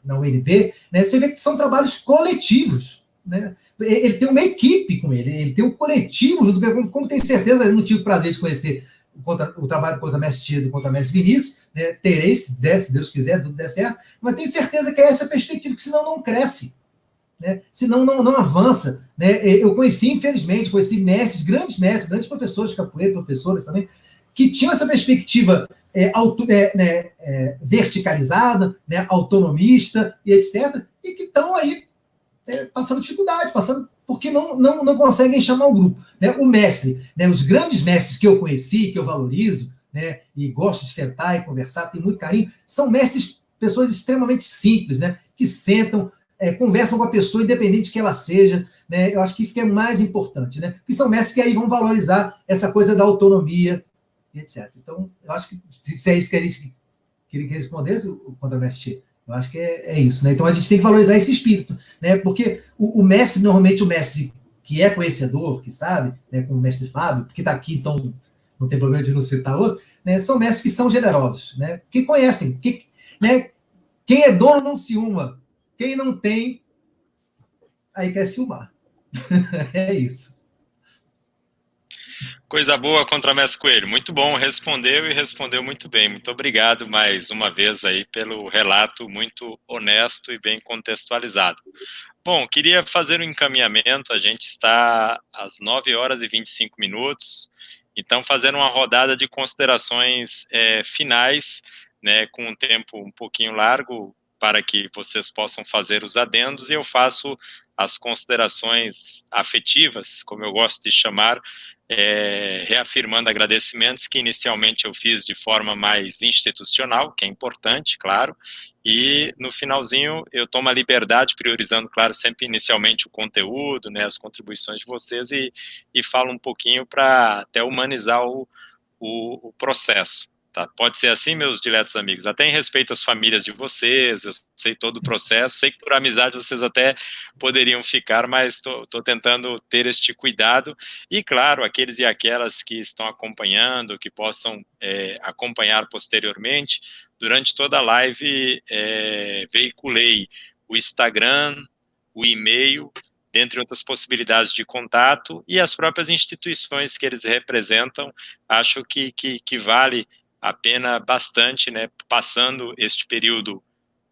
na UNB, né, você vê que são trabalhos coletivos, né? Ele tem uma equipe com ele tem um coletivo junto, como tem certeza, eu não tive o prazer de conhecer o trabalho do contra-mestre Tia e do contra-mestre Vinícius, né, terei, se Deus quiser, tudo der certo, mas tenho certeza que é essa perspectiva, que senão não cresce, né? Senão não avança, né? Eu conheci grandes professores de capoeira, professores também, que tinham essa perspectiva verticalizada, né, autonomista e etc., e que estão aí passando dificuldade, porque não conseguem chamar o grupo, né? O mestre, né, os grandes mestres que eu conheci, que eu valorizo, né, e gosto de sentar e conversar, tenho muito carinho, são pessoas extremamente simples, né, que sentam, conversam com a pessoa, independente de que ela seja, né? Eu acho que isso que é mais importante, né? Porque são mestres que aí vão valorizar essa coisa da autonomia, etc. Então, eu acho que se é isso que a gente queria que respondesse, o contra-mestre, eu acho que é isso, né? Então, a gente tem que valorizar esse espírito, né? Porque normalmente o mestre que é conhecedor, que sabe, né, como o mestre Fábio, que está aqui, então não tem problema de não citar outro, né, são mestres que são generosos, né, que conhecem, né, quem é dono não ciúma, quem não tem, aí quer ciúmar. É isso. Coisa boa, Contramestre Coelho. Muito bom, respondeu e respondeu muito bem. Muito obrigado mais uma vez aí pelo relato muito honesto e bem contextualizado. Bom, queria fazer um encaminhamento, a gente está às 9 horas e 25 minutos, então fazendo uma rodada de considerações finais, né, com um tempo um pouquinho largo, para que vocês possam fazer os adendos, e eu faço as considerações afetivas, como eu gosto de chamar, reafirmando agradecimentos que inicialmente eu fiz de forma mais institucional, que é importante, claro, e no finalzinho eu tomo a liberdade, priorizando, claro, sempre inicialmente o conteúdo, né, as contribuições de vocês, e falo um pouquinho para até humanizar o processo. Tá? Pode ser assim, meus diletos amigos, até em respeito às famílias de vocês, eu sei todo o processo, sei que por amizade vocês até poderiam ficar, mas estou tentando ter este cuidado, e claro, aqueles e aquelas que estão acompanhando, que possam acompanhar posteriormente, durante toda a live veiculei o Instagram, o e-mail, dentre outras possibilidades de contato, e as próprias instituições que eles representam, acho que vale a pena bastante, né, passando este período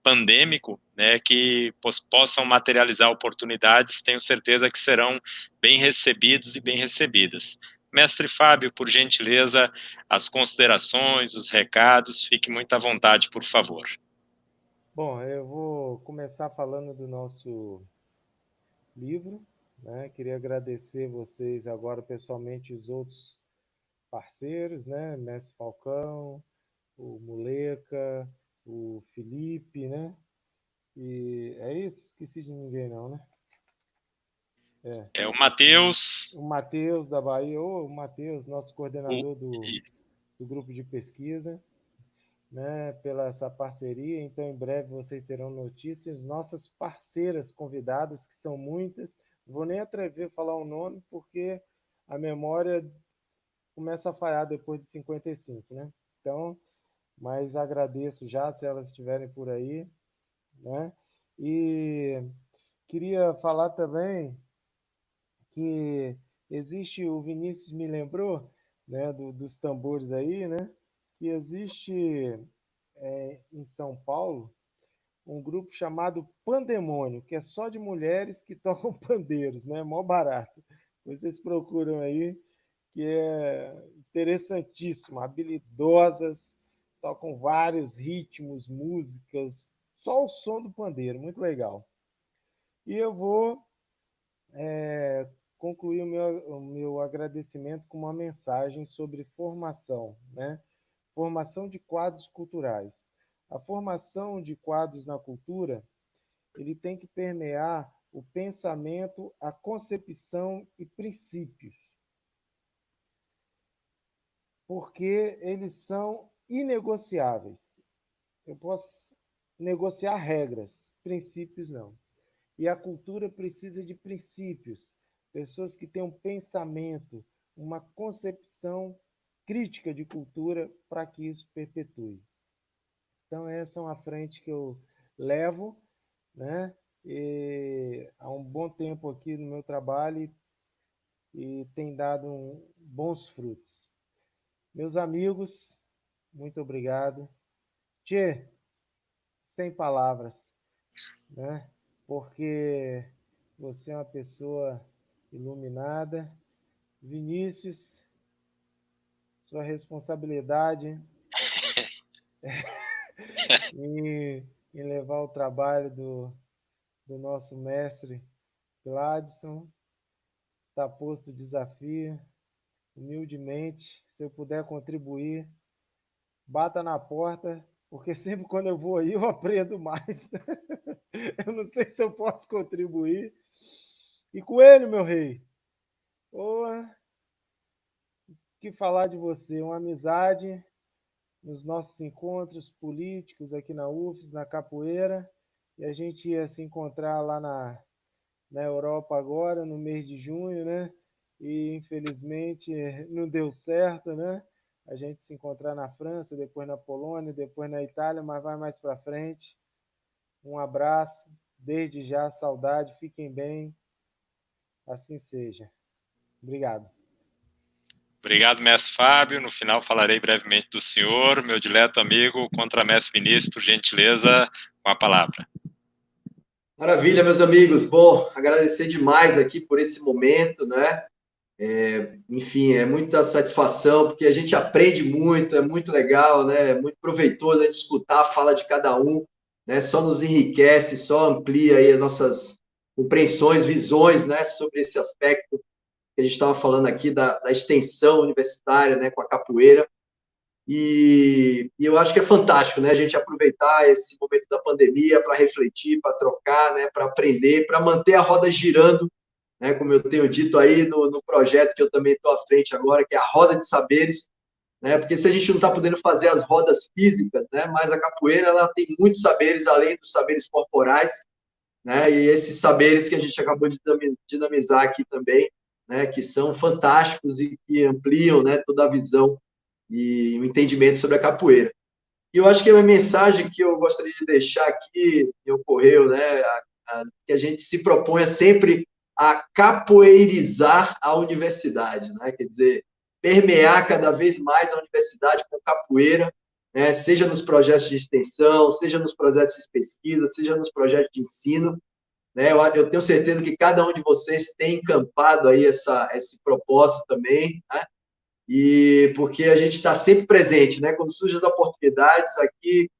pandêmico, né, que possam materializar oportunidades, tenho certeza que serão bem recebidos e bem recebidas. Mestre Fábio, por gentileza, as considerações, os recados, fique muito à vontade, por favor. Bom, eu vou começar falando do nosso livro, né? Queria agradecer vocês agora pessoalmente, os outros parceiros, né? Mestre Falcão, o Muleca, o Felipe, né? E é isso? Esqueci de ninguém não, né? O Matheus. O Matheus da Bahia, o Matheus, nosso coordenador do grupo de pesquisa, né? Pela essa parceria. Então, em breve vocês terão notícias. Nossas parceiras convidadas, que são muitas. Não vou nem atrever a falar o nome, porque a memória começa a falhar depois de 55, né? Então, mas agradeço já se elas estiverem por aí, né? E queria falar também que existe, o Vinícius me lembrou, né, dos tambores aí, né? Que existe em São Paulo um grupo chamado Pandemônio, que é só de mulheres que tocam pandeiros, né? Mó barato. Vocês procuram aí, que é interessantíssimo, habilidosas, tocam vários ritmos, músicas, só o som do pandeiro, muito legal. E eu vou concluir o meu agradecimento com uma mensagem sobre formação, né? Formação de quadros culturais. A formação de quadros na cultura, ele tem que permear o pensamento, a concepção e princípios, porque eles são inegociáveis. Eu posso negociar regras, princípios não. E a cultura precisa de princípios, pessoas que tenham pensamento, uma concepção crítica de cultura para que isso perpetue. Então, essa é uma frente que eu levo, né? E há um bom tempo aqui no meu trabalho e tem dado bons frutos. Meus amigos, muito obrigado. Tchê, sem palavras, né? Porque você é uma pessoa iluminada. Vinícius, sua responsabilidade em levar o trabalho do nosso mestre Gladson. Está posto o desafio, humildemente, se eu puder contribuir, bata na porta, porque sempre quando eu vou aí eu aprendo mais. Eu não sei se eu posso contribuir. E Coelho, meu rei, que falar de você, uma amizade nos nossos encontros políticos aqui na UFES, na capoeira, e a gente ia se encontrar lá na Europa agora, no mês de junho, né? E infelizmente não deu certo, né? A gente se encontrar na França, depois na Polônia, depois na Itália, mas vai mais para frente. Um abraço, desde já, saudade, fiquem bem, assim seja. Obrigado. Obrigado, mestre Fábio. No final falarei brevemente do senhor, meu dileto amigo, contramestre Vinícius, por gentileza, com a palavra. Maravilha, meus amigos. Bom, agradecer demais aqui por esse momento, né? Enfim, é muita satisfação, porque a gente aprende muito, é muito legal, né? É muito proveitoso a gente escutar a fala de cada um, né? Só nos enriquece, só amplia aí as nossas compreensões, visões, né? Sobre esse aspecto que a gente estava falando aqui da extensão universitária, né? Com a capoeira. E eu acho que é fantástico, né? A gente aproveitar esse momento da pandemia para refletir, para trocar, né? Para aprender, para manter a roda girando, né? Como eu tenho dito aí no projeto que eu também estou à frente agora, que é a Roda de Saberes, né? Porque se a gente não está podendo fazer as rodas físicas, né? Mas a capoeira ela tem muitos saberes além dos saberes corporais, né? E esses saberes que a gente acabou de dinamizar aqui também, né? Que são fantásticos e que ampliam, né? Toda a visão e o entendimento sobre a capoeira. E eu acho que a mensagem que eu gostaria de deixar aqui, me ocorreu, né? Que a gente se proponha sempre a capoeirizar a universidade, né? Quer dizer, permear cada vez mais a universidade com capoeira, né? Seja nos projetos de extensão, seja nos projetos de pesquisa, seja nos projetos de ensino, né? Eu tenho certeza que cada um de vocês tem encampado aí esse propósito também, né? E porque a gente está sempre presente, né? Quando surgem as oportunidades aqui,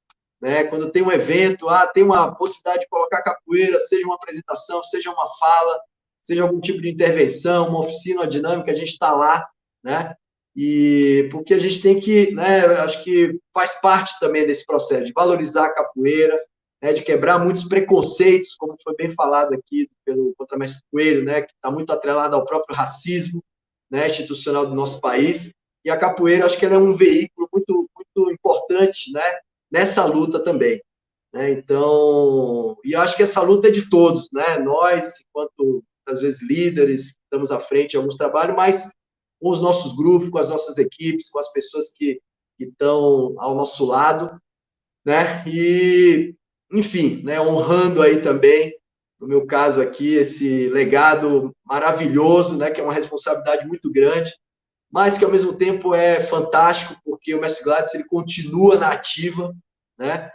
né? Quando tem um evento, tem uma possibilidade de colocar capoeira, seja uma apresentação, seja uma fala, seja algum tipo de intervenção, uma oficina, uma dinâmica, a gente está lá, né? E porque a gente tem que, né? Acho que faz parte também desse processo de valorizar a capoeira, né? De quebrar muitos preconceitos, como foi bem falado aqui pelo contramestre Coelho, né? Que está muito atrelado ao próprio racismo, né, institucional do nosso país, e a capoeira, acho que ela é um veículo muito, muito importante, né, nessa luta também, né, então, e acho que essa luta é de todos, né, nós, enquanto, às vezes, líderes, estamos à frente de alguns trabalhos, mas com os nossos grupos, com as nossas equipes, com as pessoas que estão ao nosso lado, né, e, enfim, né, honrando aí também, no meu caso aqui, esse legado maravilhoso, né, que é uma responsabilidade muito grande, mas que, ao mesmo tempo, é fantástico, porque o Mestre Gladys, ele continua na ativa, né,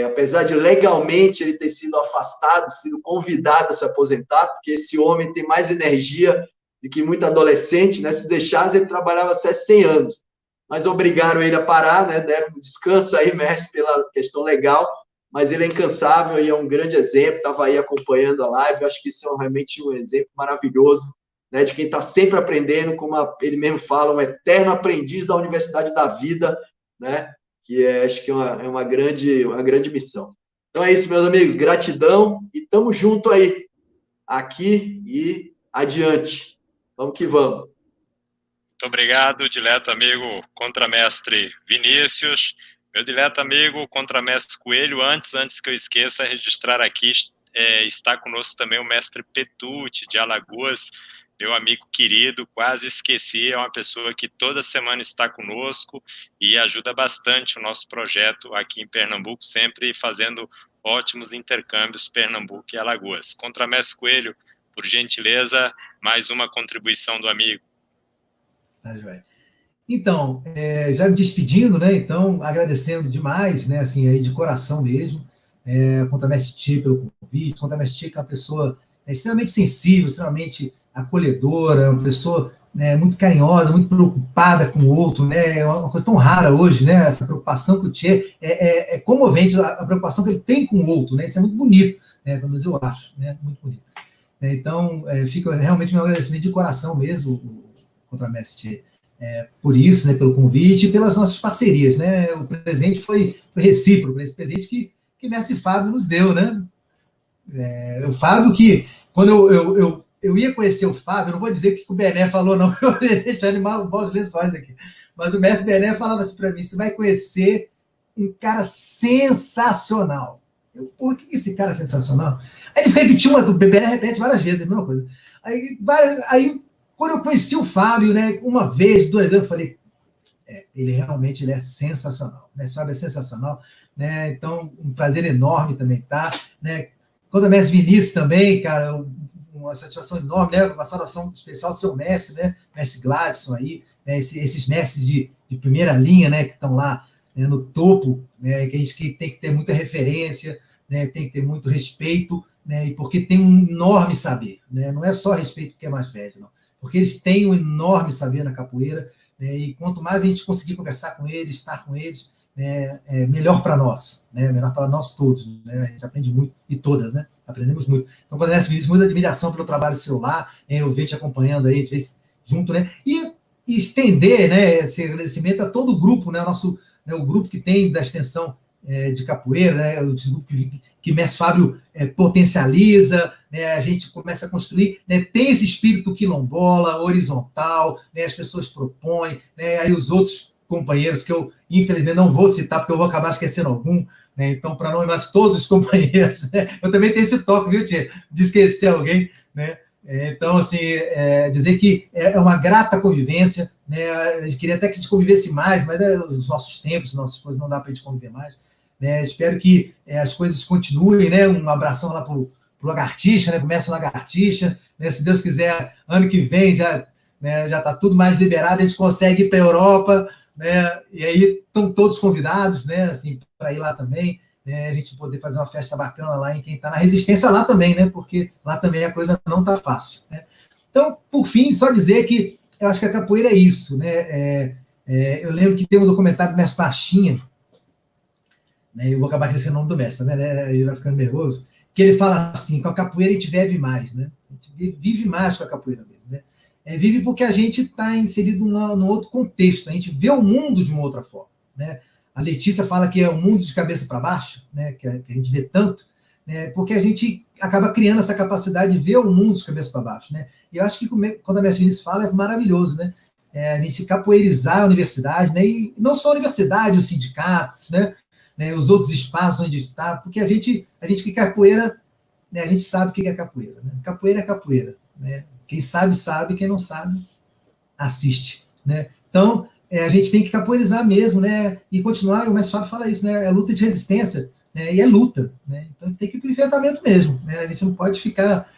apesar de legalmente ele ter sido afastado, sido convidado a se aposentar, porque esse homem tem mais energia do que muito adolescente, né, se deixasse, ele trabalhava até 100 anos, mas obrigaram ele a parar, né, deram um descanso aí, mestre, pela questão legal, mas ele é incansável e é um grande exemplo, estava aí acompanhando a live, eu acho que isso é realmente um exemplo maravilhoso, né, de quem está sempre aprendendo, como ele mesmo fala, um eterno aprendiz da Universidade da Vida, né, que acho que é uma grande missão. Então é isso, meus amigos, gratidão e estamos juntos aí, aqui e adiante. Vamos que vamos. Muito obrigado, dileto amigo contramestre Vinícius. Meu dileto amigo contramestre Coelho, antes que eu esqueça, registrar aqui, está conosco também o mestre Petucci, de Alagoas, meu amigo querido, quase esqueci, é uma pessoa que toda semana está conosco e ajuda bastante o nosso projeto aqui em Pernambuco, sempre fazendo ótimos intercâmbios Pernambuco e Alagoas. Contramestre Coelho, por gentileza, mais uma contribuição do amigo. Tá, joia. Então, já me despedindo, né? Então, agradecendo demais, né? Assim, aí de coração mesmo, contramestre Tchê pelo convite, contramestre Tchê que é uma pessoa extremamente sensível, extremamente acolhedora, uma pessoa, né, muito carinhosa, muito preocupada com o outro, né? É uma coisa tão rara hoje, né? Essa preocupação que o Tchê é comovente, a preocupação que ele tem com o outro, né? Isso é muito bonito, né? Pelo menos eu acho, né? Muito bonito. Então, fica realmente meu agradecimento de coração mesmo, o contramestre Tchê. Por isso, né, pelo convite e pelas nossas parcerias, né? O presente foi recíproco, esse presente que o mestre Fábio nos deu, né? O Fábio que, quando eu ia conhecer o Fábio, eu não vou dizer o que o Bené falou, não, eu vou deixar ele mal os lençóis aqui, mas o mestre Bené falava assim para mim, você vai conhecer um cara sensacional, Pô, que esse cara é sensacional. Aí ele repetiu, o Beberé repete várias vezes a mesma coisa. Aí quando eu conheci o Fábio, né, uma vez, 2 vezes, eu falei, ele realmente ele é sensacional. O Fábio é sensacional. Né? Então, um prazer enorme também, tá? Né? Quanto ao mestre Vinícius também, cara, uma satisfação enorme, né? Uma saudação especial ao seu mestre, né? Mestre Gladson aí, né? Esses mestres de primeira linha, né? Que estão lá, né? No topo, né? Que a gente tem que ter muita referência, né? Tem que ter muito respeito, né? E porque tem um enorme saber, né? Não é só respeito porque é mais velho, não. Porque eles têm um enorme saber na capoeira, né? E quanto mais a gente conseguir conversar com eles, estar com eles, é melhor para nós, né? Melhor para nós todos, né? A gente aprende muito, e todas, né? Aprendemos muito. Então, quando eu fiz muita admiração pelo trabalho seu lá, eu venho te acompanhando aí, de vez junto, né? E estender, né, esse agradecimento a todo o grupo, né? O grupo que tem da extensão de capoeira, né? O grupo que Mestre Fábio potencializa, né? A gente começa a construir, né? Tem esse espírito quilombola, horizontal, né? As pessoas propõem, né? Aí os outros companheiros que eu, infelizmente, não vou citar, porque eu vou acabar esquecendo algum, né? Então, para não mais todos os companheiros, né? Eu também tenho esse toque, viu, Tia? De esquecer alguém, né? Então, assim, dizer que é uma grata convivência, né? A gente queria até que a gente convivesse mais, mas os nossos tempos, nossas coisas, não dá para a gente conviver mais. Né? Espero que as coisas continuem, né? Um abração lá para o Lagartixa, né? Para o Mestre Lagartixa, né? Se Deus quiser, ano que vem já está tudo mais liberado, a gente consegue ir para a Europa, né? E aí estão todos convidados, né? Assim, para ir lá também, né? A gente poder fazer uma festa bacana lá em quem está na resistência lá também, né? Porque lá também a coisa não está fácil, né? Então, por fim, só dizer que eu acho que a capoeira é isso, né? Eu lembro que tem um documentário do Mestre Pastinha, né? Eu vou acabar esquecendo o nome do mestre, né? Ele vai ficando nervoso, que ele fala assim: com a capoeira a gente vive mais, né? A gente vive mais com a capoeira mesmo, né? Vive porque a gente está inserido num outro contexto, a gente vê o mundo de uma outra forma, né? A Letícia fala que é um mundo de cabeça para baixo, né? Que a gente vê tanto, né? Porque a gente acaba criando essa capacidade de ver o mundo de cabeça para baixo, né? E eu acho que quando a Mestre Vinícius fala é maravilhoso, né? A gente capoeirizar a universidade, né? E não só a universidade, os sindicatos, né? Os outros espaços onde está, porque a gente que capoeira, né? A gente sabe o que é capoeira, né? Capoeira é capoeira, né? Quem sabe, sabe. Quem não sabe, assiste, né? Então, a gente tem que capoeirizar mesmo, né? E continuar, o Mestre Fábio fala isso, né? É luta de resistência, né? E é luta, né? Então, a gente tem que ir para o enfrentamento mesmo, né? A gente não pode ficar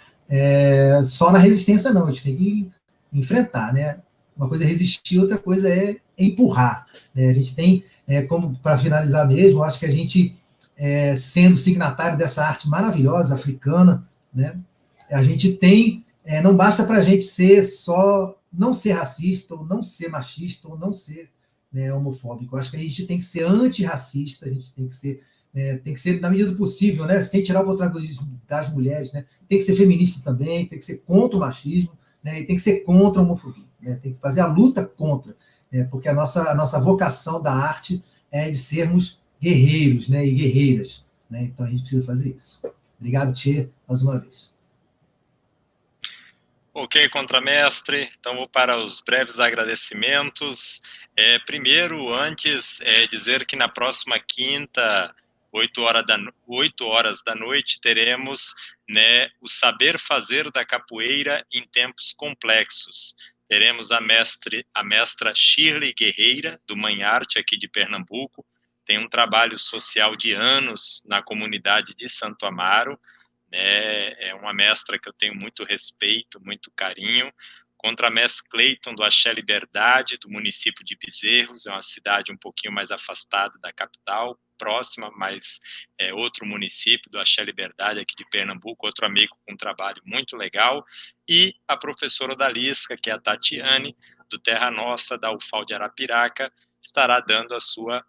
só na resistência, não. A gente tem que enfrentar, né? Uma coisa é resistir, outra coisa é empurrar, né? A gente tem, como para finalizar mesmo, acho que a gente, sendo signatário dessa arte maravilhosa africana, né? A gente tem não basta para a gente não ser racista, ou não ser machista, ou não ser, né, homofóbico. Eu acho que a gente tem que ser antirracista, a gente tem que ser na medida do possível, né, sem tirar o protagonismo das mulheres, né, tem que ser feminista também, tem que ser contra o machismo, né, e tem que ser contra a homofobia, né, tem que fazer a luta contra, porque a nossa vocação da arte é de sermos guerreiros, né, e guerreiras, né, então a gente precisa fazer isso. Obrigado, Tchê, mais uma vez. Ok, contramestre, então vou para os breves agradecimentos. Primeiro, antes, dizer que na próxima quinta, 8 horas da noite, teremos, né, o saber fazer da capoeira em tempos complexos. Teremos a mestra Shirley Guerreira, do Manharte, aqui de Pernambuco, tem um trabalho social de anos na comunidade de Santo Amaro, é uma mestra que eu tenho muito respeito, muito carinho. Contramestre Cleiton, do Axé Liberdade, do município de Bezerros, é uma cidade um pouquinho mais afastada da capital, próxima, mas é outro município do Axé Liberdade, aqui de Pernambuco, outro amigo com um trabalho muito legal. E a professora Odalisca, que é a Tatiane, do Terra Nossa, da UFAL de Arapiraca, estará dando a sua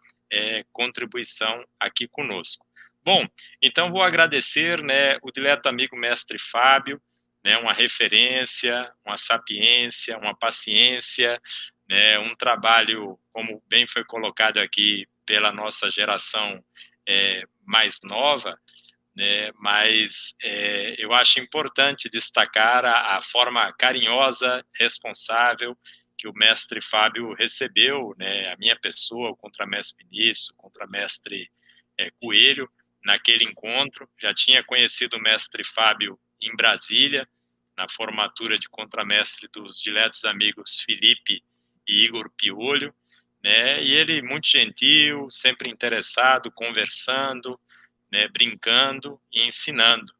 contribuição aqui conosco. Bom, então vou agradecer, né, o dileto amigo mestre Fábio, né, uma referência, uma sapiência, uma paciência, né, um trabalho, como bem foi colocado aqui pela nossa geração mais nova, né, mas eu acho importante destacar a forma carinhosa, responsável que o mestre Fábio recebeu, né, a minha pessoa, o contramestre Vinícius, o contramestre Coelho, naquele encontro. Já tinha conhecido o mestre Fábio em Brasília, na formatura de contramestre dos diletos amigos Felipe e Igor Piolho, né? E ele muito gentil, sempre interessado, conversando, né? Brincando e ensinando.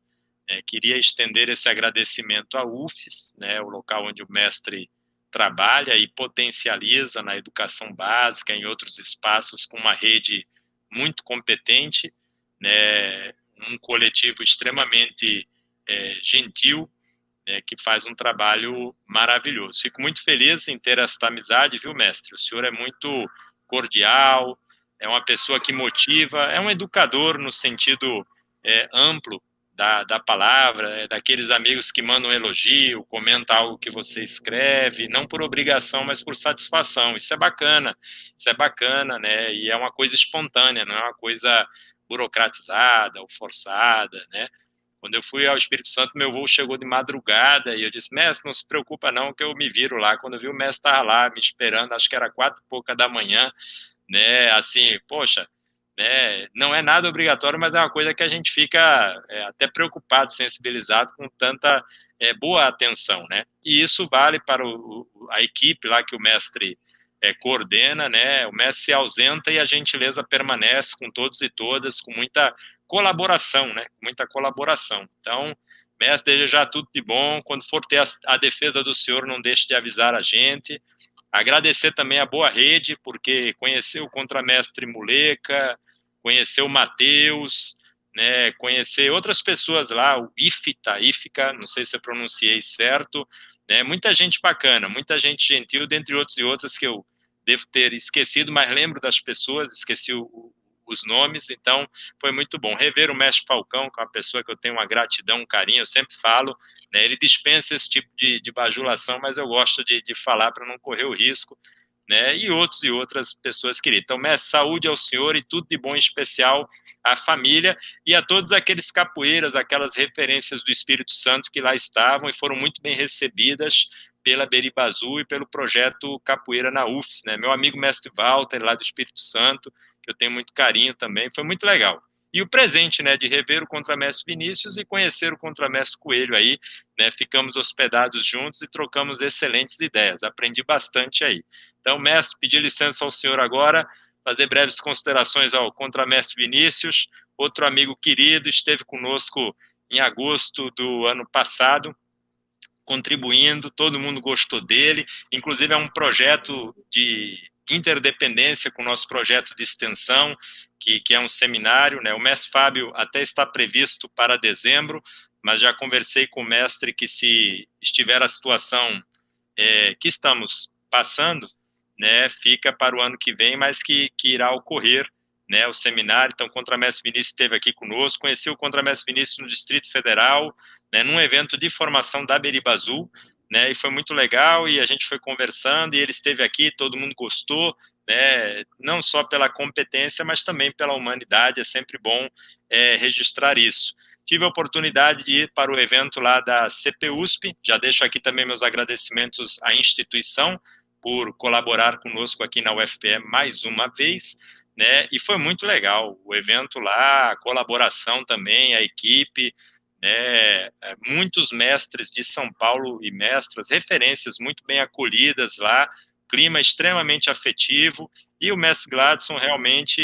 Queria estender esse agradecimento à UFES, né? O local onde o mestre trabalha e potencializa na educação básica, em outros espaços, com uma rede muito competente, né? Um coletivo extremamente gentil, que faz um trabalho maravilhoso. Fico muito feliz em ter esta amizade, viu, mestre? O senhor é muito cordial, é uma pessoa que motiva, é um educador no sentido amplo da palavra, daqueles amigos que mandam um elogio, comenta algo que você escreve, não por obrigação, mas por satisfação. Isso é bacana, né? E é uma coisa espontânea, não é uma coisa burocratizada ou forçada, né? Quando eu fui ao Espírito Santo, meu voo chegou de madrugada e eu disse, mestre, não se preocupa não, que eu me viro lá. Quando eu vi, o mestre estava lá me esperando, acho que era 4h pouca da manhã, né? Assim, poxa, né? Não é nada obrigatório, mas é uma coisa que a gente fica até preocupado, sensibilizado com tanta boa atenção, né? E isso vale para a equipe lá que o mestre coordena, né? O mestre se ausenta e a gentileza permanece com todos e todas, com muita colaboração, né? Muita colaboração. Então, mestre, desejar tudo de bom. Quando for ter a defesa do senhor, não deixe de avisar a gente. Agradecer também a boa rede, porque conhecer o contramestre Muleca, conhecer o Matheus, né? Conhecer outras pessoas lá, o Ifta, não sei se eu pronunciei certo, né? Muita gente bacana, muita gente gentil, dentre outros e outras que eu devo ter esquecido, mas lembro das pessoas, esqueci os nomes, então foi muito bom. Rever o mestre Falcão, que é uma pessoa que eu tenho uma gratidão, um carinho, eu sempre falo, né, ele dispensa esse tipo de bajulação, mas eu gosto de falar para não correr o risco, né, e outros e outras pessoas queridas. Então, mestre, saúde ao senhor e tudo de bom, em especial à família e a todos aqueles capoeiras, aquelas referências do Espírito Santo que lá estavam e foram muito bem recebidas pela Beriba Azul e pelo projeto Capoeira na UFES, né? Meu amigo mestre Walter, lá do Espírito Santo, que eu tenho muito carinho também, foi muito legal. E o presente, né, de rever o contramestre Vinícius e conhecer o contramestre Coelho aí, né, ficamos hospedados juntos e trocamos excelentes ideias, aprendi bastante aí. Então, mestre, pedir licença ao senhor agora, fazer breves considerações ao contramestre Vinícius, outro amigo querido, esteve conosco em agosto do ano passado, contribuindo, todo mundo gostou dele, inclusive é um projeto de interdependência com o nosso projeto de extensão, que é um seminário, né? O mestre Fábio até está previsto para dezembro, mas já conversei com o mestre que se estiver a situação que estamos passando, né, fica para o ano que vem, mas que irá ocorrer, né, o seminário. Então, o contramestre Vinícius esteve aqui conosco, conheci o contramestre Vinícius no Distrito Federal, né, num evento de formação da Beriba Azul, né, e foi muito legal, e a gente foi conversando, e ele esteve aqui, todo mundo gostou, né, não só pela competência, mas também pela humanidade, é sempre bom registrar isso. Tive a oportunidade de ir para o evento lá da CPUSP, já deixo aqui também meus agradecimentos à instituição por colaborar conosco aqui na UFPE mais uma vez, né, e foi muito legal o evento lá, a colaboração também, a equipe, né, muitos mestres de São Paulo e mestras, referências muito bem acolhidas lá, clima extremamente afetivo, e o mestre Gladson realmente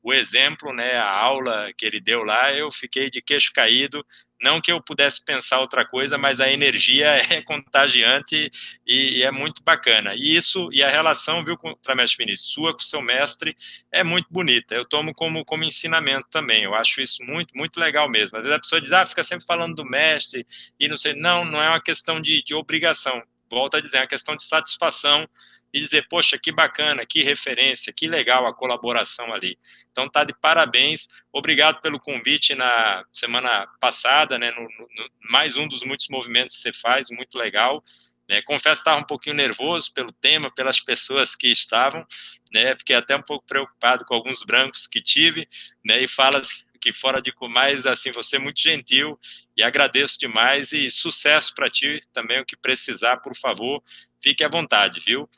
o exemplo, né, a aula que ele deu lá, eu fiquei de queixo caído, não que eu pudesse pensar outra coisa, mas a energia é contagiante e é muito bacana. E isso, e a relação, viu, com o mestre Vinícius, sua com o seu mestre, é muito bonita. Eu tomo como ensinamento também. Eu acho isso muito, muito legal mesmo. Às vezes a pessoa diz, fica sempre falando do mestre e não sei. Não é uma questão de obrigação. Volto a dizer, é uma questão de satisfação e dizer, poxa, que bacana, que referência, que legal a colaboração ali. Então, tá de parabéns. Obrigado pelo convite na semana passada, né, mais um dos muitos movimentos que você faz, muito legal. Confesso que estava um pouquinho nervoso pelo tema, pelas pessoas que estavam, né, fiquei até um pouco preocupado com alguns brancos que tive, né, e falas que fora de mais, assim, você é muito gentil e agradeço demais e sucesso para ti também, o que precisar, por favor, fique à vontade, viu?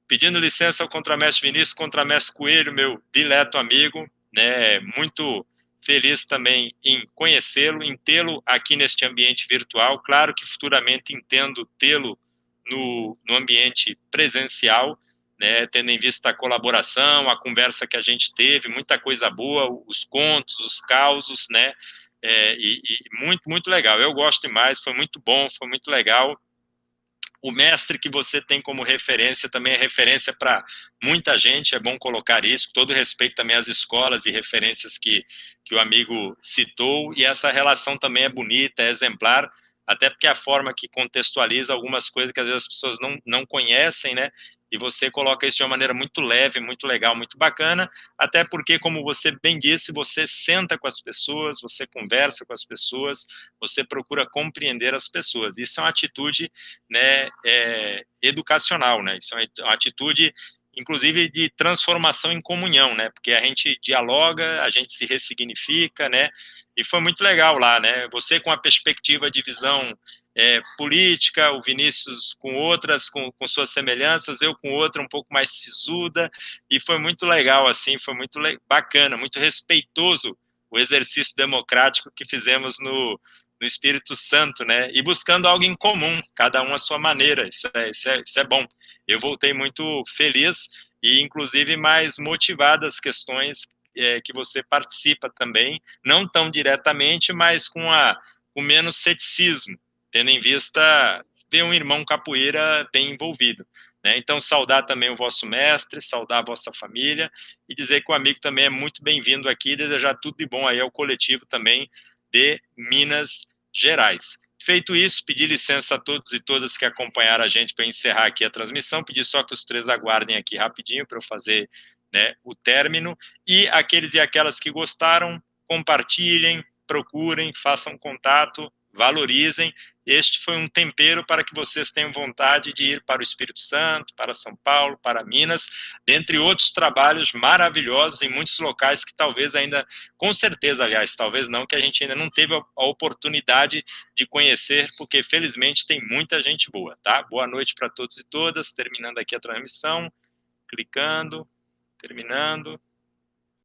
Pedindo licença ao contramestre Vinícius, contramestre Coelho, meu dileto amigo, né, muito feliz também em conhecê-lo, em tê-lo aqui neste ambiente virtual. Claro que futuramente entendo tê-lo no ambiente presencial, né, tendo em vista a colaboração, a conversa que a gente teve, muita coisa boa, os contos, os causos, né, e muito, muito legal. Eu gosto demais, foi muito bom, foi muito legal. O mestre que você tem como referência também é referência para muita gente, é bom colocar isso, todo respeito também às escolas e referências que o amigo citou, e essa relação também é bonita, é exemplar, até porque é a forma que contextualiza algumas coisas que às vezes as pessoas não conhecem, né? E você coloca isso de uma maneira muito leve, muito legal, muito bacana, até porque, como você bem disse, você senta com as pessoas, você conversa com as pessoas, você procura compreender as pessoas. Isso é uma atitude, né, educacional, né? Isso é uma atitude, inclusive, de transformação em comunhão, né? Porque a gente dialoga, a gente se ressignifica, né? E foi muito legal lá, né? Você com a perspectiva de visão política, o Vinícius com outras, com suas semelhanças, eu com outra um pouco mais sisuda, e foi muito legal, assim, foi muito bacana, muito respeitoso o exercício democrático que fizemos no Espírito Santo, né, e buscando algo em comum, cada um à sua maneira, isso é bom. Eu voltei muito feliz e, inclusive, mais motivado às questões que você participa também, não tão diretamente, mas com menos ceticismo, tendo em vista ver um irmão capoeira bem envolvido, né? Então, saudar também o vosso mestre, saudar a vossa família e dizer que o amigo também é muito bem-vindo aqui e desejar tudo de bom aí ao coletivo também de Minas Gerais. Feito isso, pedir licença a todos e todas que acompanharam a gente para encerrar aqui a transmissão, pedir só que os três aguardem aqui rapidinho para eu fazer, né, o término, e aqueles e aquelas que gostaram, compartilhem, procurem, façam contato, valorizem. Este foi um tempero para que vocês tenham vontade de ir para o Espírito Santo, para São Paulo, para Minas, dentre outros trabalhos maravilhosos em muitos locais que talvez ainda, com certeza, aliás, talvez não, que a gente ainda não teve a oportunidade de conhecer, porque felizmente tem muita gente boa, tá? Boa noite para todos e todas, terminando aqui a transmissão, clicando, terminando.